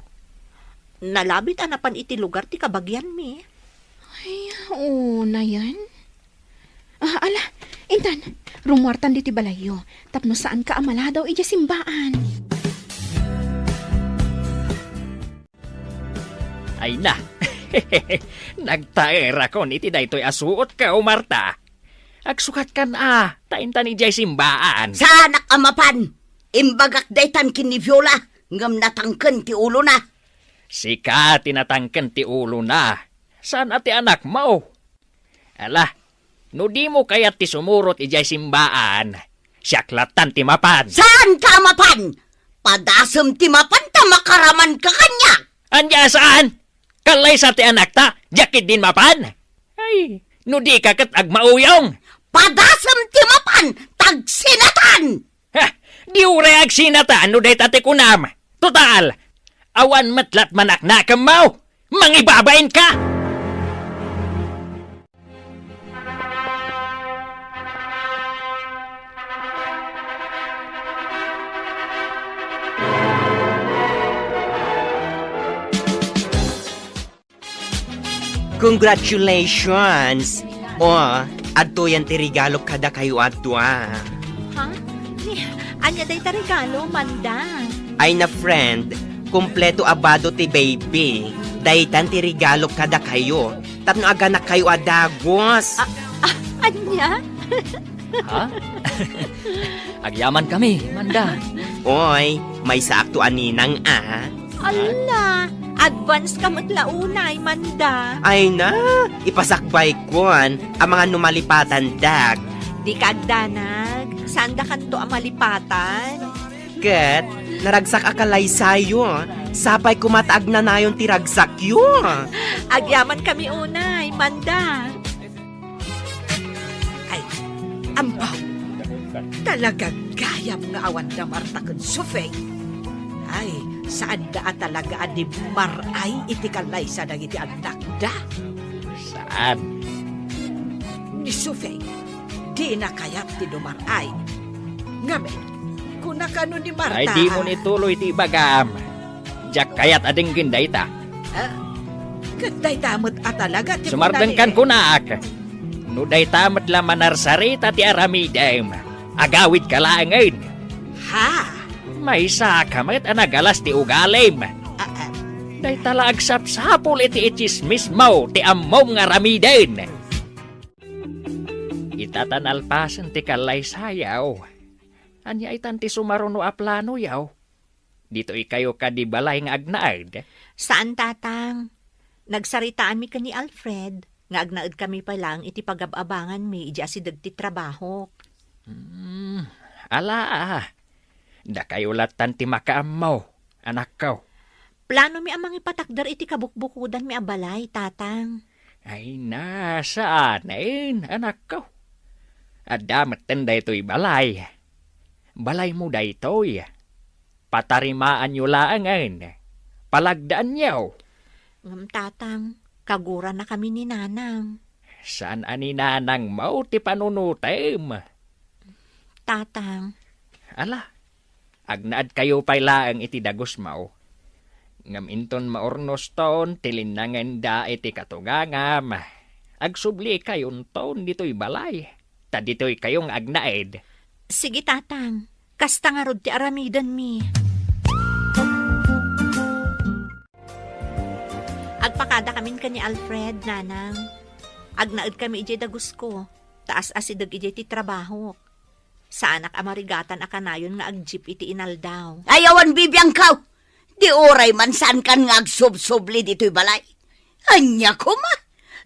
Nalabit anapan iti lugar ti kabagyan mi. Ay, oo na yan. Ala, intan, rumuartan di ti balayo. Tapno saan ka amala daw ije simbaan. Ay na. Nagtaera ko niti daytoy asuot ka, Marta. Agsukat kan taintan ni jay simbaan. Sana amapan! Imbagak daytan kini Viola, ngam natangken ti ulo na. Sika tinatangken ti ulo na. Saan ati anak mo? Ala, no di mo kayat ti sumurot ijay simbaan. Siyaklatan ti mapan. Saan ka amapan? Padasem ti mapan ta makaraman ka kanya. Anya saan? Kalay sa ti anak ta, jakit din mapan. Ay, no di ka kat agmauyong. Padasem ti mapan, tagsinatan! Ha, di ure agsinatan no day tate kunam. Total, awan matlat manak na kamaw. Mangibabain ka! Congratulations! Adto yan ti regalo kada kayo adto Ha? Anya day ta regalo, manda. Ay na friend, kumpleto abado ti baby. Daytan ti regalo kada kayo. Tapno aganak kayo adagos. Anya? Ha? Agyaman kami, Manda. Oy, may sakto aninang Ala, advance ka matlaunay, Manda. Ay na, ipasakbay kon ang mga numalipatan dag. Di kagdanag, saan da kanto ang malipatan? Ket, naragsak akalay sayo. Sapay kumataag na nayon tiragsak yun. Agyaman kami unay, Manda. Ay, ampaw. Talagang gayam nga awan da Marta kun Sufeng. Ay, saan da talaga di maray iti kalay sa dagiti anak da? Saan? Ni Sufeng, di na kayat ti dumaray. Ngamen, kung nakano ni Marta... Ay di mo nituloy ti bagam. Diyak kayat ading ginday ta. Kaday tamot talaga ti Sumardengkan ko na ak. Nuday tamat la manarsarita ti aramidem. Agawid ka laangin. Ha? May sakamet anagalas ti ugalim. Day tala agsapsapol iti ichismis mo ti ammom nga ramiden. Itatanalpasan ti kalay sayaw. Anya itan ti sumaruno a plano yaw. Dito ikayo ka di balay nga agnaad. Saan, tatang? Nagsaritaan mi ka ni Alfred, nga agnaad kami pa lang iti pagababangan mi, ija si dagti trabaho. Ala, da kayo latan ti makaamaw, anak ko. Plano mi amang ipatakdar iti kabukbukudan mi abalay, tatang. Ay nasaan anak ko. Adamat tenday to'y balay. Balay mo da ito'y. Patarimaan nyo laangan. Palagdaan nyo. Tatang, kagura na kami ni Nanang. Saan ani nanang mo ti panunutem? Tatang, Ala, agnaad kayo pa'y laang iti dagos mo. Ngam inton maornos ton, tilinangan da iti katugangam. Agsubli kayon ton dito'y balay. Ta dito'y kayong agnaed. sige tatang, kasta nga rod ti aramidan mi. Agpakada kamin ka ni Alfred, Nanang. Agnaad kami ijay dagos ko, taas asidag ijay ti trabaho. Sa anak amarigatan akanayon nga agjip iti inaldaw. Ayawan bibiyang kaw. Di oray man saan kan nga agsub-subli dito'y balay. Anya ko ma.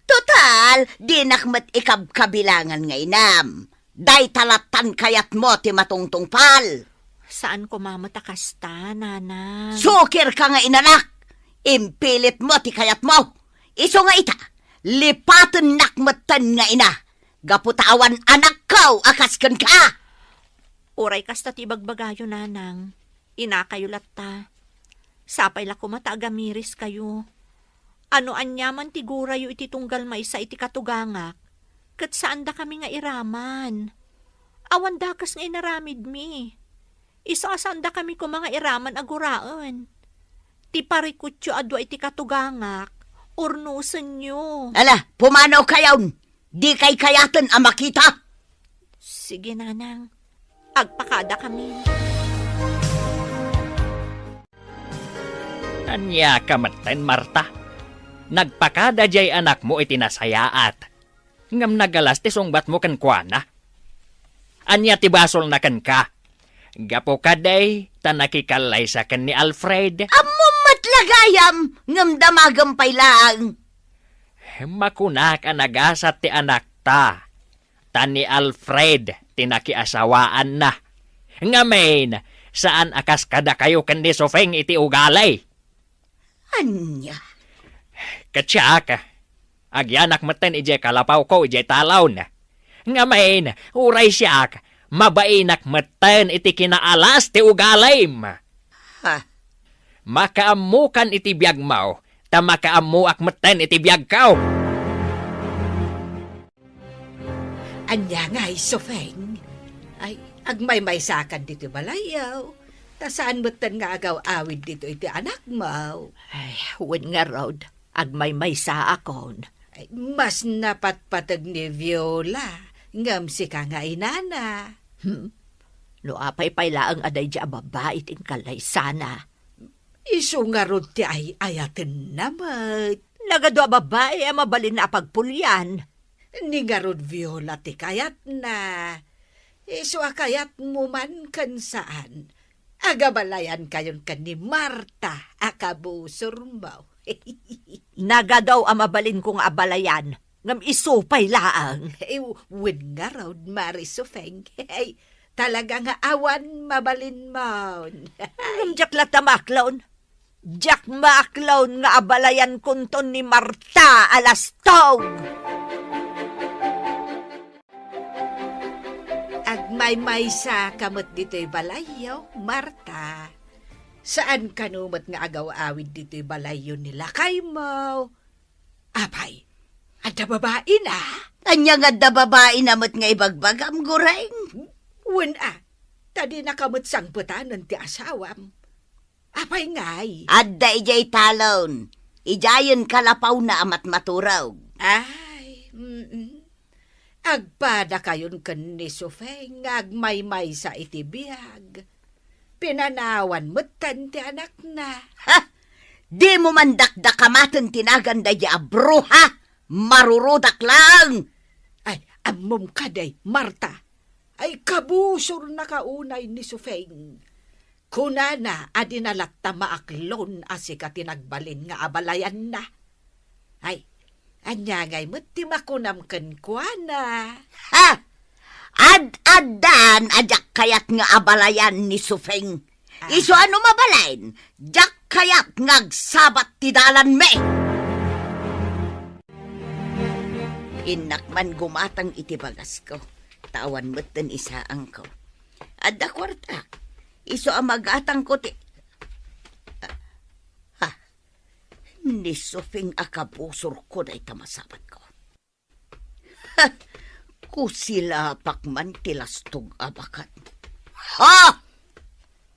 Total, di nakmat ikab-kabilangan nga inam. Day talatan kayat mo ti matungtong pal. Saan ko mamatakasta, Nanang? Sukir ka nga inanak. Impilit mo ti kayat mo. Iso nga ita, lipaten nakmatan nga ina. Gaputawan anak kaw, akaskan ka. Uray kasta ti bagbagayo, Nanang. Ina kayo latta. Sapay la kumatagamiris kayo. Ano anyaman ti gurayo iti tunggal maisa iti katugangak. Kat saan da kami nga iraman. Awan dakas nga inaramid mi. Isa saan da kami ko mga iraman aguraan. Ti parikutyo adwa iti katugangak. Urnusan nyo. Ala, pumanaw kayaw. Di kay kayatan ang makita. Sige, Nanang. Agpakada kami. Anya kamatan, Marta. Nagpakada jay anak mo iti nasayaat. Ngam nagalas ti sungbat mo kan kuana. Anya ti basol na kan ka. Gapo kaday, tanakikalay sa kan ni Alfred. Amo matlagayam, ngam damagampay lang. Makunak anagasat ti anak ta. Tani Alfred, tinakiasawaan na. Ngamen, saan akas kada kayo kan ni Sofeng iti ugalay? Anya? Katsak, agyanak maten ije kalapaw ko ije talaw na. Ngamen, uray siyak, mabainak maten iti kinaalas ti ugalaym. Ha? Makaamukan iti biyag mo, ta makaamuak maten iti biyag kaw. Anya nga, Sofeng. Ay, agmay-may sakan dito balayaw. Ta saan mo tan nga agaw awid dito iti anak mo? Ay, huwag nga rod. Agmay-may sa akon. Ay, mas napatpatag ni Viola. Ngam si ka nga inana. No apay payla ang aday di ababa iting kalay sana. Iso nga rod ti ay ayaten naman. Nagado babae ang mabalin na pagpulyan. Ni nga rod Viola ti kayat na. Iswa kayat mo man kan saan. Agabalayan kayon kan ni Marta, akabusor mo. Naga daw ang mabalin kong abalayan. Ngam isupay laang. Win nga raw, Marisofeng. Hey, talaga nga awan mabalin mo. Ngam jak lata maklaon. Jak maklaon nga abalayan kunton ni Marta alastong. Agmay-may sa kamot dito'y balayo, Marta. Saan kanumot nga agaw-awid dito'y balayo nila kay mo? Apay, ada babae na? Anya nga da babae namot nga ibagbagam gureng. Wen tadi nakamot sang putanan ti asawam. Apay ngay. Adda ijay talon. Ijayon kalapaw na amat maturaw. Ay, agpada kayon ken ni Sofeng, agmay-may sa itibiyag. Pinanawan mo't ti anak na. Ha? Di mo man dakdakamatan tinagan da ya bruha. Marurudak lang. Ay, amom ka day, Marta. Ay, kabusor na kaunay ni Sofeng. Kunana, adinalat ta maaklon asi ka tinagbalin nga abalayan na. Ay, anyagay mo't ti makunam ken kuana. Ha? Ad-adan ajak kayat nga abalayan ni Sufeng. Iso ano mabalain? Jak kayat ngagsabat ti dalan me. Inakman gumatang itibagas ko. Tawan mo't den isaang ko. Adda kwarta. Iso ang magatang ko ti... Ni Sufeng akabusor ko na itamasabat ko. Ha! Kusila pakman tilastog abakat. Ha!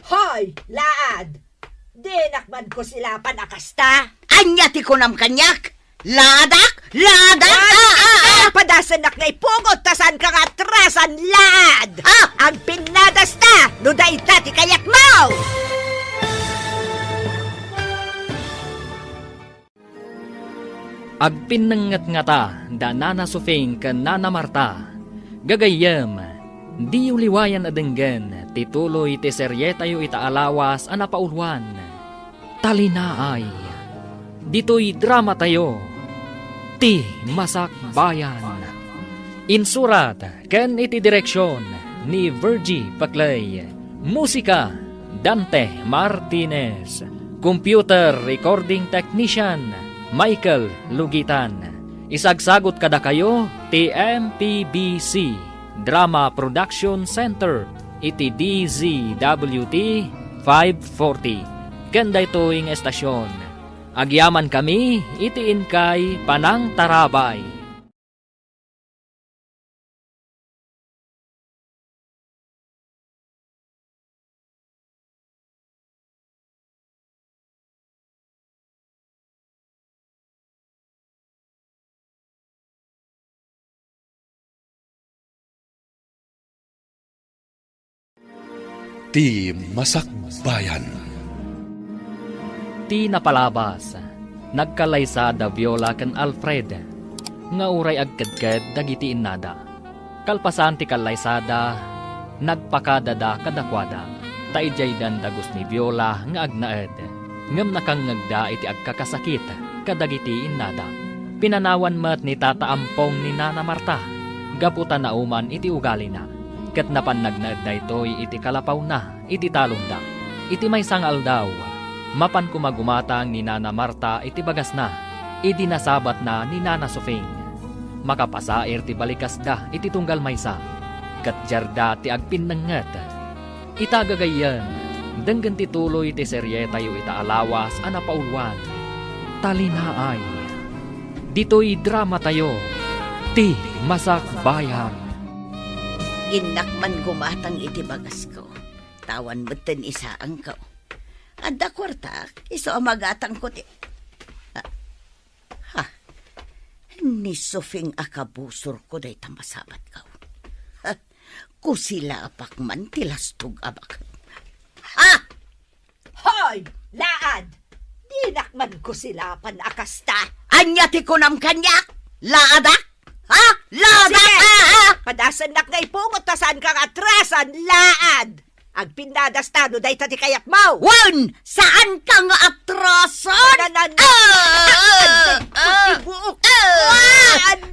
Hoy, laad! Dinakman ko sila panakasta. Anya ti kunam kanyak? Ladak? Ladak? Padasanak nga ipungot tasan kang atrasan, laad! Ang pinadas ta, no da itati kayat mo! Agpinangat nga ta, da Nana Sufeng ken Nana Marta. Gagayam, di uliwayan adenggan, tituloy ti serye tayo itaalawas anapaulwan. Talinaay, dito'y drama tayo, ti Masak Bayan. Insurat, ken iti direksyon, ni Virgie Paclay. Musika, Dante Martinez. Computer Recording Technician, Michael Lugitan. Isagsagot kada kayo ti MPBC Drama Production Center iti DZWT 540. Ganda ito'ing estasyon. Agyaman kami iti inkay Panang Tarabay. Ti Masak Bayan. Ti napalabas, nagkalaysa da Viola ken Alfred, nga uray agkadkad dagiti innada. Kalpasan ti kalaysada, nagpakadada kadakwada, taijay dan dagos ni Viola nga agnaed, ngem nakangagda iti agkakasakit kadagiti innada. Pinanawan mat ni Tata Ampong ni Nana Marta, gaputan na uman iti ugali na. Kat napanagnaed da ito'y iti kalapaw na, iti talong da. Iti may sangal daw, mapan kumagumatang ni Nana Marta iti bagas na, iti nasabat na ni Nana Sufeng. Makapasair ti balikas da, iti tunggal maysa, kat jarda ti agpinnangat. Itagagayan, denggan ti tuloy ti serye tayo itaalawas anapaulwan. Talinaay, dito'y drama tayo, ti Masak Bayan. Inakman gumatang iti bagas ko. Tawan mo't den isaang ko. Adda kwarta, iso ang magatang ko ti... Ni Sufeng akabusor ko day tamasabat ko. Kusila pakman tilastog abakat. Hoy, laad! Dinakman ko sila panakasta. Anya ti kunam kanyak? Laadak? Ladak? Padasan nak nga ipungot tasan kang atra pinadastado day tati kayat mo. Wan! Saan ka nga atrasan?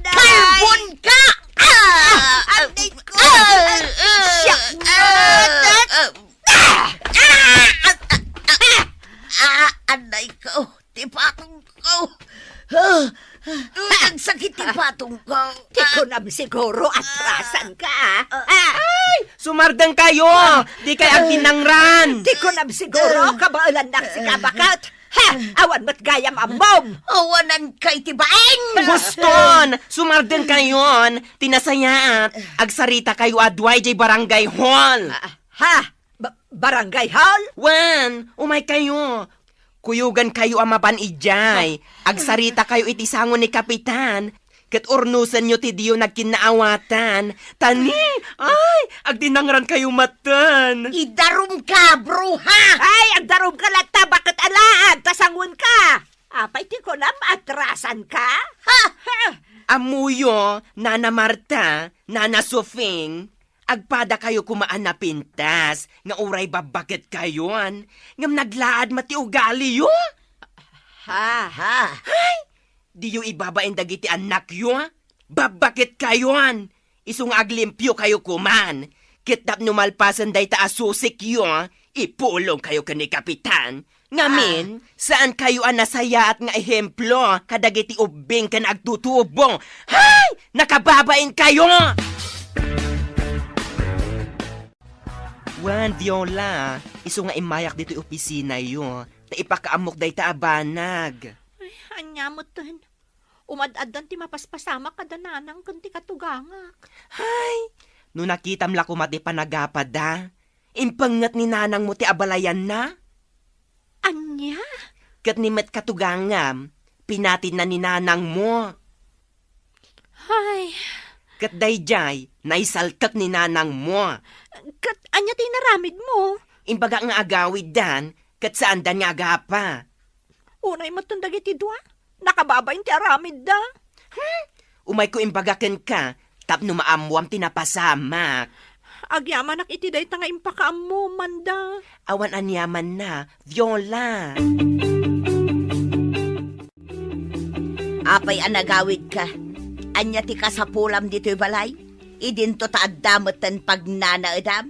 Kalbon ka! Anday ko! Anday ko! Tipatong ko! Nagsakit tipatong ko! Di ko na siguro atrasan ka. Sumardang kayo! Di kay agdinangran! Di ko na siguro kabaalan na si kabakat. Awan mo't gayam amom. Awanan kay tibaeng! Guston! Sumardang kayon! Tinasayaat! Agsarita kayo adway jay barangay hall! Barangay hall? Wan! Umay kayo! Kuyugan kayo ang mapanijay. Agsarita kayo itisangon ni Kapitan. Kat urnusan nyo ti diyo nagkinaawatan. Tani! Ay! Agdinangran kayo matan! Idarum ka, bruha! Ay, agdarom ka lata, bakit alaan? Tasangon ka! Apay, di ko na maatrasan ka? Amuyo, Nana Marta, Nana Sofing, agpada kayo kumaan na pintas, nga uray babakit kayon, ngam naglaad mati ugali yo. Ha? Di yo ibabain dagiti anak yo, babakit kayon, isung aglimpyo kayo kuman, kitap numalpasan day ta asusik yo, ipulong kayo kani Kapitan. Ngamin, saan kayo ang nasaya at nga ehemplo kadagiti ubing kan agtutubong? Hay! Nakababain kayo! Wan, Viola, iso nga imayak dito opisina yo. Ta ipakaamok day ta abanag. Ay, anya mo ton. Umad-adan ti mapaspasama kadananang kunti katugangak. Hay! No nakitam la kumati panagapad da. Impangat ni nanang mo ti abalayan na. Anya? Kat ni met katugangam, pinatin na ni nanang mo. Ay, Kat dayjay, naisaltak ni nanang mo. kat anya ti naramid mo? Imbaga nga agawid dan, kat saan dan nga agapa. Unay mo ton dagiti dua? Nakababain ti aramid da. Umay ko imbagaken ka, tapno maamuam tinapasamak. Agyamanak iti day nga impakaam mo, manda. Awan anyaman na, Viola. Apay anagawid ka. Anya ti kasapulam dito'y balay? Idinto ta addamatan pag nanaedam?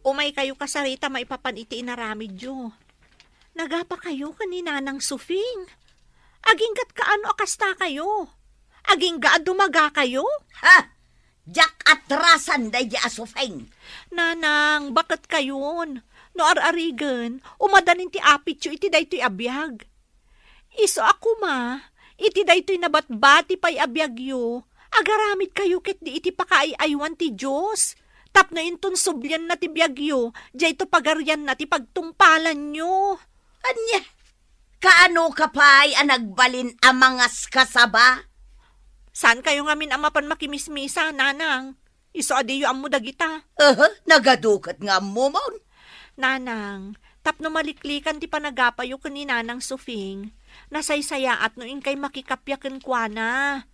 Umay kayo kasarita maipapan iti inaramid yo. Nagapa kayo kanina ng sufing. Aging gat kaano akasta kayo. Aging gaad dumaga kayo. Ha? Jak atrasan day di asufeng. Nanang, bakit kayon? No ar-arigan, umadanin ti apit yo iti daytoy abiyag. Iso ako ma, iti daytoy nabatbati pa'y abiyag yo. Agaramid kayo ket di iti pakaayaywan ti Diyos. Tapno inton sublyan na ti biyag yo, di ito pagaryan na ti pagtungpalan nyo. Anya? Kaano ka pa'y anagbalin amangas kasaba? Saan kayo ngamin amapan makimismisa, nanang? Iso adiyo ammo dagita. Nagadukat nga mo mon. Nanang, tapno maliklikan ti panagapayo ni Nanang Sufing. Nasaysayaat no inkay makikapyaken kwa na.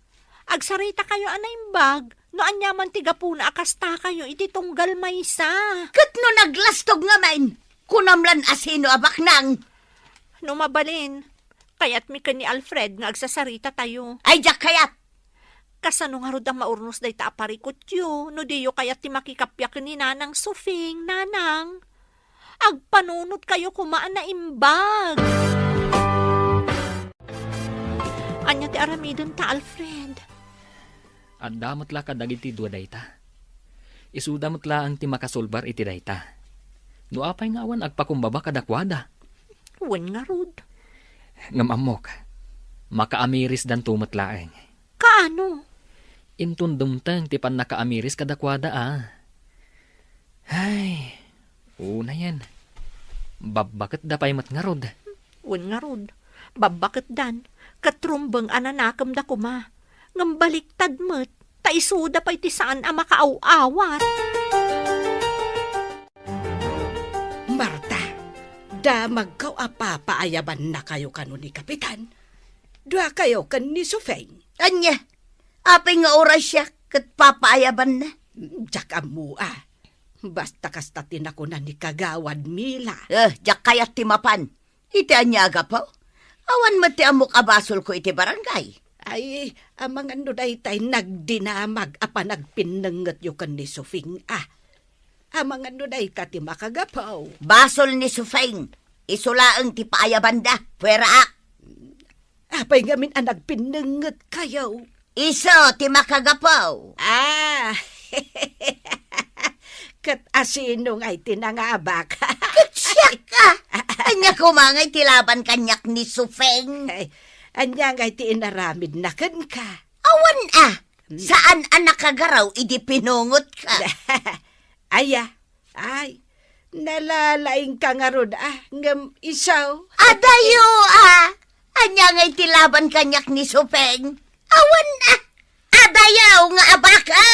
Agsarita kayo anaimbag, no anyaman ti gapuna akasta kayo iti tunggal maysa. Kat no naglastog nga main, kunamlan asino abak nang. No mabalin, kayat mi ni Alfred nga agsasarita tayo. Ay jak kayat. Kasano nga rod ang maurnos day ta aparikot yo, no diyo kayat ti makikapyaken ni Nanang Sufing, nanang. Agpanunot kayo kumaan na imbag. Anya ti aramidon ta, Alfred. At damot la ka dagiti dua dayta. Isudamot la ang ti makasulbar iti dayta. No apay nga awan agpakumbaba kadakwada. Wen nga rod. Ngam amok, makaamiris dan tumot laeng. Kaano? Intun dumtang ti pan nakaamiris kadakwada Ay, una yan. Babakit da pay matngarod. Wen nga rod. Babakit dan. Katrumbang ananakam da kuma. Ngambaliktad met. Taisuda pa'y ti saan ang makaaw-awat. Marta, da magkaw apapaayaban na kayo kano ni Kapitan. Dua kayo kan ni Sufeng. Anya? Apay nga oras siya kat papaayaban na. Diyak amu Basta kasta tinakunan ni Kagawad Mila. Jak kayat ti mapan. Iti anyaga po. Awan mo ti amok abasol ko iti barangay. Ay, amang ano daytay nagdinamag apa nagpinenget yu kan ni Sufing Amang ano day ka ti makagapaw. Basol ni Sufeng. Isulaang ti paaya banda. Pwera ak. Apay ngamin ang nagpinenget kayo. Iso ti makagapaw. Kat asinong ay tinangabak. Siyak ka. Anya kumangay ti laban kanyak ni Sufeng. Ay, anya nga ti inaramid na kan ka. Awan Saan ang nakagaraw idi pinungot ka? Ay, nalalaing ka nga ron ngam isaw. Adayo anya ngay tilaban kanyak ni Supeng. Awan adayaw nga abaka.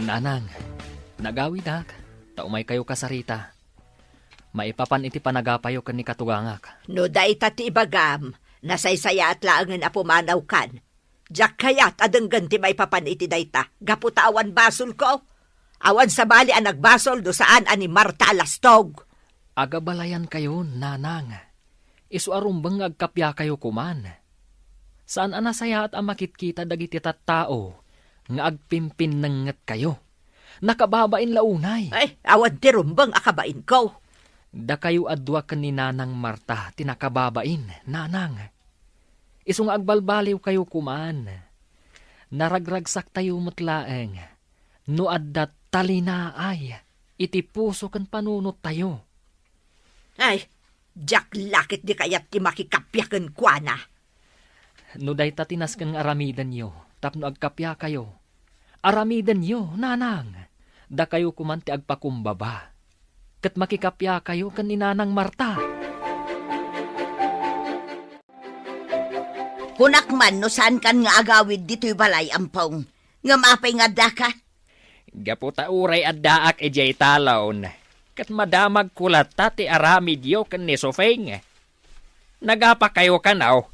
Nanang, nagawid taumay kayo kasarita. Maipapan iti panagapayo ken ni katugangak. No da ti ibagam, nasaysaya at laangan apumanaw kan. Diyak kayat adang ganti maipapan iti dayta. Gaputa awan basol ko. Awan sa bali ang nagbasol do saan ani Marta Alastog. Agabalayan kayo, nanang. Isu arumbang agkapya kayo kuman. Saan anasaya at amakitkita dagiti tattao nga agpimpin nangat kayo. Nakababain launay. Ay, awan ti rumbang akabain ko. Da kayo adwa ken ni Nanang Marta tinakababain, nanang. Isung agbalbaliw kayo kuman. Naragragsak tayo mutlaeng. No addat talinaay. Iti puso ken panunot tayo. Ay, jak lakit di kayat ti makikapyaken kuana. No dayta tinasken nga aramidan yo, tapno agkapya kayo. Aramidan yo, nanang. Da kayo kuman ti agpakumbaba. Ket makikapya kayo ken ni Nanang Marta. Hunakman no saan kan nga agawid dito'y balay ampong. Nga mapay nga daka. Gaputa uray at daak ejay talon. Kat madamag kulat ti aramid yo ken ni Sofeng. Nagapa kayo kanaw.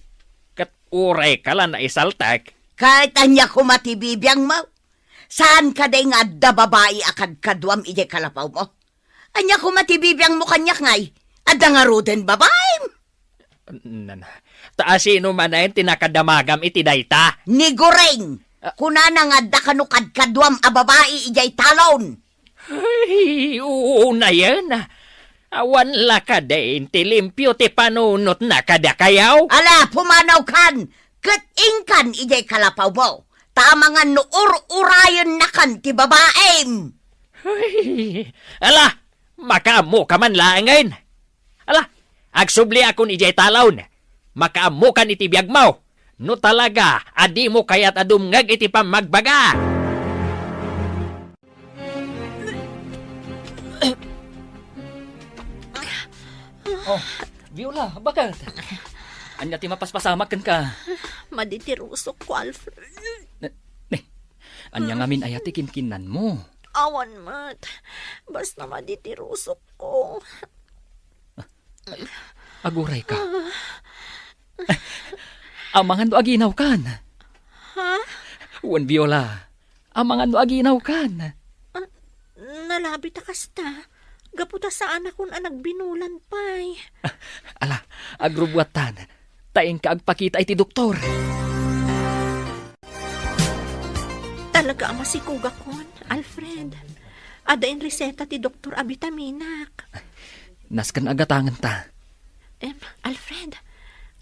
Kat uray kala na isaltak. Kahit anya kumatibibiyang mo. Saan ka day nga da babae akad kadwam ije kalapaw mo? Anya kumatibibiyang mo kanyak ngay. Adda nga roden babae. Taasino man na tinakadamagam iti dayta. Ni Goreng. Kunana nga da kanukad kadwam a babae ijay talon. Ay, una yan. Awan la ka din ti limpyo ti panunot na kada kayaw. Ala, pumanaw kan. Kat ingkan ijay kalapaw mo. Tama nga nuur-urayon na kan ti babaem. Ay, ala, makaamo ka man laangain. Ala, agsubli akon ijay talawon. Makaamo kan iti biyagmaw. No talaga, adi mo kayat adumngag iti pamagbaga. Oh, Viola, bakit? Anya ti mapaspasamak ken ka. Maditirusok ko, Alfred. Anya ngamin ayati kinkinan mo. Awan mat. Basta maditirusok ko. Aguray ka. Amangan do aginaw kan. Ha? Wan Viola. Amangan do aginaw kan. Nalabi ta kasta. Gaputa saan akong anagbinulan pay. Ala, agrubwatan. Taing ka agpakita iti doktor. Talaga ang masikuga kon, Alfred. Adain reseta ti Dr. Abitaminak. Naskan agatangan ta. Alfred,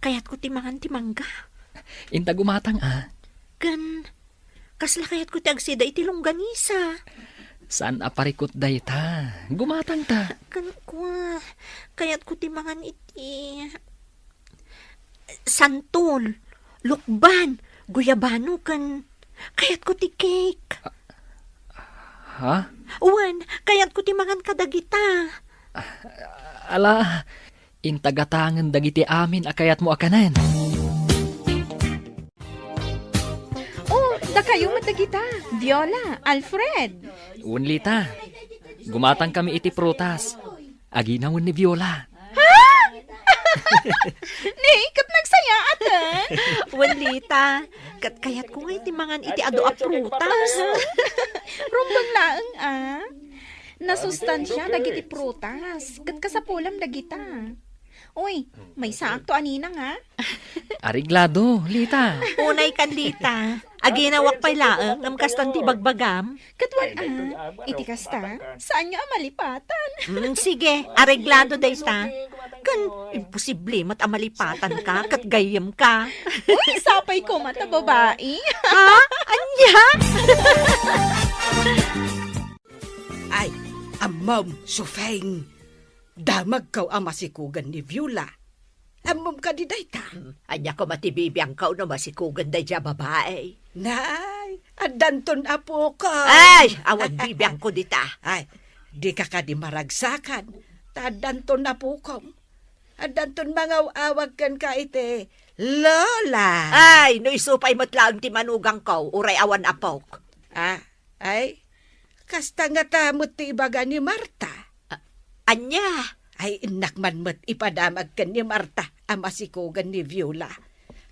kayat ko timangan timangga. Inta gumatang Gan, kasla kayat ko ti agsida iti longganisa. Saan aparikot day ta? Gumatang ta. Gan ko, kayat ko timangan iti santol, lukban, guyabano kan. Kayat ko ti cake. Ha? Uwan, kayat ko timangan kadagita. Ala, intagatangan dagiti amin akayat mo akanan. Oh, da kayo matagita. Viola, Alfred. Unlita, gumatang kami iti prutas. Aginawan ni Viola. Ha? Ni, kat nagsaya atan. Wanlita, kat kayat ko nga timangan iti ado a prutas. Rumbang laeng Nasustansya dagiti prutas. Kat kasapulam dagita. Uy, may sakto anina nga. Ariglado, Lita. Unay kan Lita, aginawak pa'y laeng ngam kastan ti bagbagam. Katwan iti kasta, saan nyo amalipatan? Sige, areglado dayta. Kan, imposible mat amalipatan ka, kat gayem ka. Uy, sapay ko mata babae. Ha? Anya? Ay, amam, Sufeng. Damag kaw amasikugan ni Viola. Amam ka di dayta. Anya ko matibibiyang ka no masikugan day dya babae. Nay, adanton apo ko. Ay, awan bibiyang ko dita. Ay, di ka di maragsakan. Tadanton na po ko. Adanton mga awag kan ka ite. Lola. Ay, no isupay mo't lang ti manugang ko, uray awan apok. Ay, kasta nga tamot ti ibaga ni Marta. Anya? Ay, inakman mo't ipadamag kan ni Marta ang masikugan ni Viola.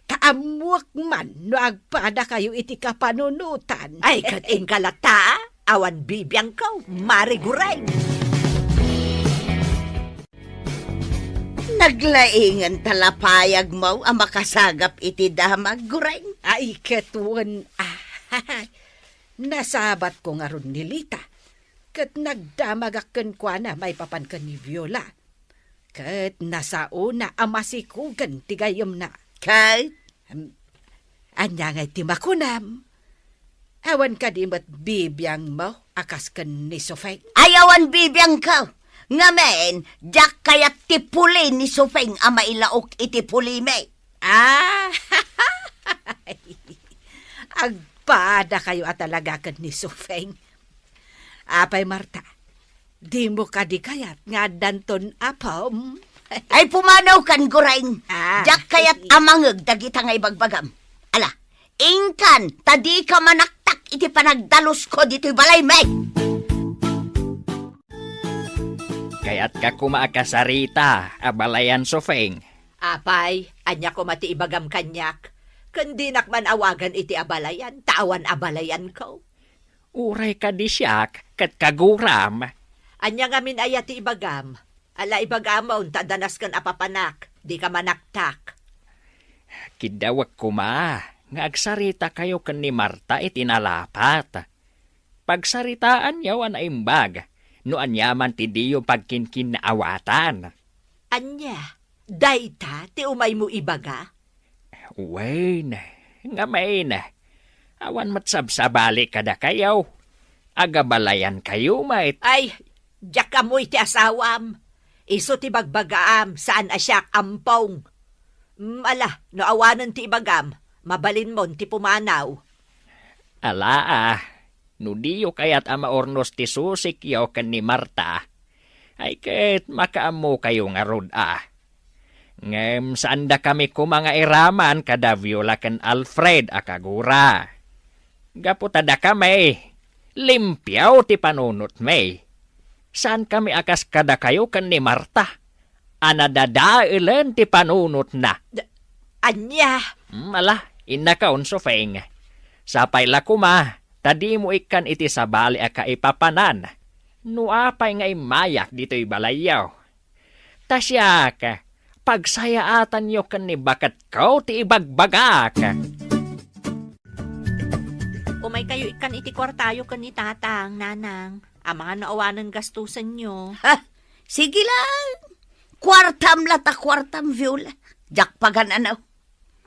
Taamuak man no agpada kayo iti kapanunutan. Ay, kating kalata, awan bibiyang ko, mariguray. Naglaingan talapayag mo ang makasagap iti damag guray. Ay, ketuan. Nasabat ko nga ron ni Lita. Kat nagdamagakan kwa na may papankan ni Viola. Kat nasauna ang masikugan tigayom na. Kay, Anya ngay timakunam. Awan ka di mat bibiyang mo akas kan ni Sofeng. ayawan bibiyang ka. Ngamen, jak kayat ti puli ni Sufeng ama ilaok iti puli me. Agpada kayo at talaga kan ni Sofeng. Apay Marta, di mo ka di kayat nga danton apom. Ay pumanaw kan guraing. Ah. Jak kayat amangeg dagita nga ibagbagam. Ala, ingkan, tadi ka manaktak iti panagdalos ko dito'y balay me. Kaya't ka kumaakasarita, abalayan Sofeng. Apay, anya ko mati ibagam kanyak. Kandinak man awagan iti abalayan, tawan abalayan ko. Uray ka di siyak, kat kaguram. Anya nga min ayati ibagam. Ala ibagamon, tadanas kan apapanak, di ka manaktak. Kidawag kuma, nga agsarita kayo kan ni Marta itinalapat. Pagsaritaan yaw an aimbag, no anyaman ti diyo pagkinkin na awatan. Anya, dayta, ti umay mo ibaga? Wain, nga main. Awan matsabsabali kada kayaw. Agabalayan kayo, mait. Ay, jak amoy ti asawam. Iso ti bagbagaam, saan asyak ampong. Ala, no awanan ti ibagam, mabalin mon ti pumanaw. Ala no diyo kayat ama ornos ti susik yaw kan ni Marta. Ay ket makaamo kayo nga rod Ngem saan da kami ko mga iraman kada Viola kan Alfred akagura. Gaputada kami, limpyaw ti panunot may. Saan kami akas kada kayo kan ni Marta? Anadadailen ti panunot na. Anya, Ala, inakaon Sofeng. Sapay la kuma, tadi mo ikan iti sabali aka ipapanan. Nuapay nga imayak dito'y balayaw. Tasyak, pagsayaatan yo kan ni bakat kau ti ibagbagak. umay kayo ikan iti kwartayo kan ni tatang, nanang. Ang mga naawanan gastusan nyo. Ha, sige lang. Kwartam lata kwartam Viola. Jak pagan anaw.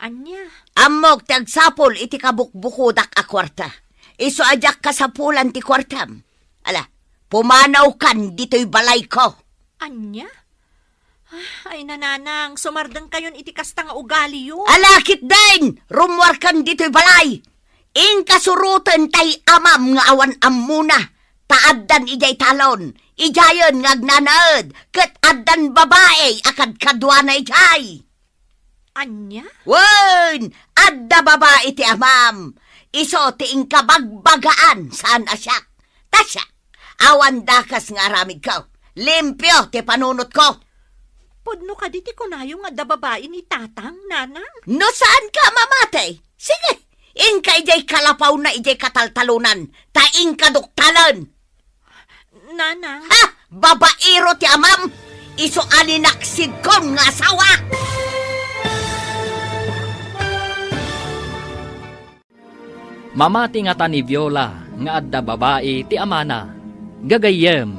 Anya, Amok tagsapol iti kabukbukudak a kwarta. Iso ajak kasapulan ti kwartam. Ala, pumanaw kan dito'y balay ko. anya? Ay nananang, sumardang kayon iti kasta nga ugali yun. Alakit din! Rumwar kan dito'y balay. In kasurutan tay amam nga awan ammuna. Taaddan ijay talon. Ijayon nga agnanaad. Kat addan babae akad kadwana ijay. Anya? Wen! Adda babae ti amam. Iso ti ingkabagbagaan saan asyak. Tasyak, awan dakas nga aramid ko. Limpyo ti panunot ko. Podno ka diti kunayo nga da babae ni tatang, nanang. No saan ka mamatay? Sige, inka ijay kalapaw na ijay kataltalunan, taing kaduktalan. Nanang, Ha! Babairo ti amam! Iso aninaksid kon nga asawa! Mamati nga ta ni Viola nga adda babae ti amana. Gagayem,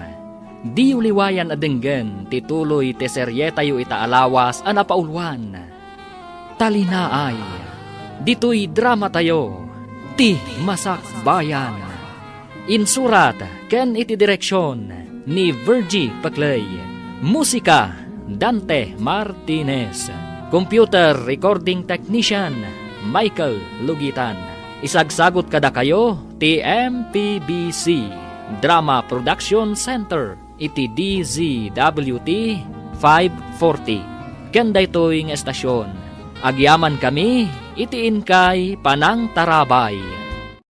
di uliwayan adenggen ti tuloy ti seryetayo ita alawas a napaulwan. Talinaay, ditoy drama tayo, ti Masak Bayan. Insurat ken iti direksyon ni Virgie Paclay. Musika Dante Martinez. Computer recording technician Michael Lugitan. Isagsagot kada kayo ti MPBC Drama Production Center iti DZWT 540. Ken daytoy nga estasyon. Agyaman kami iti inkay Panang Tarabay.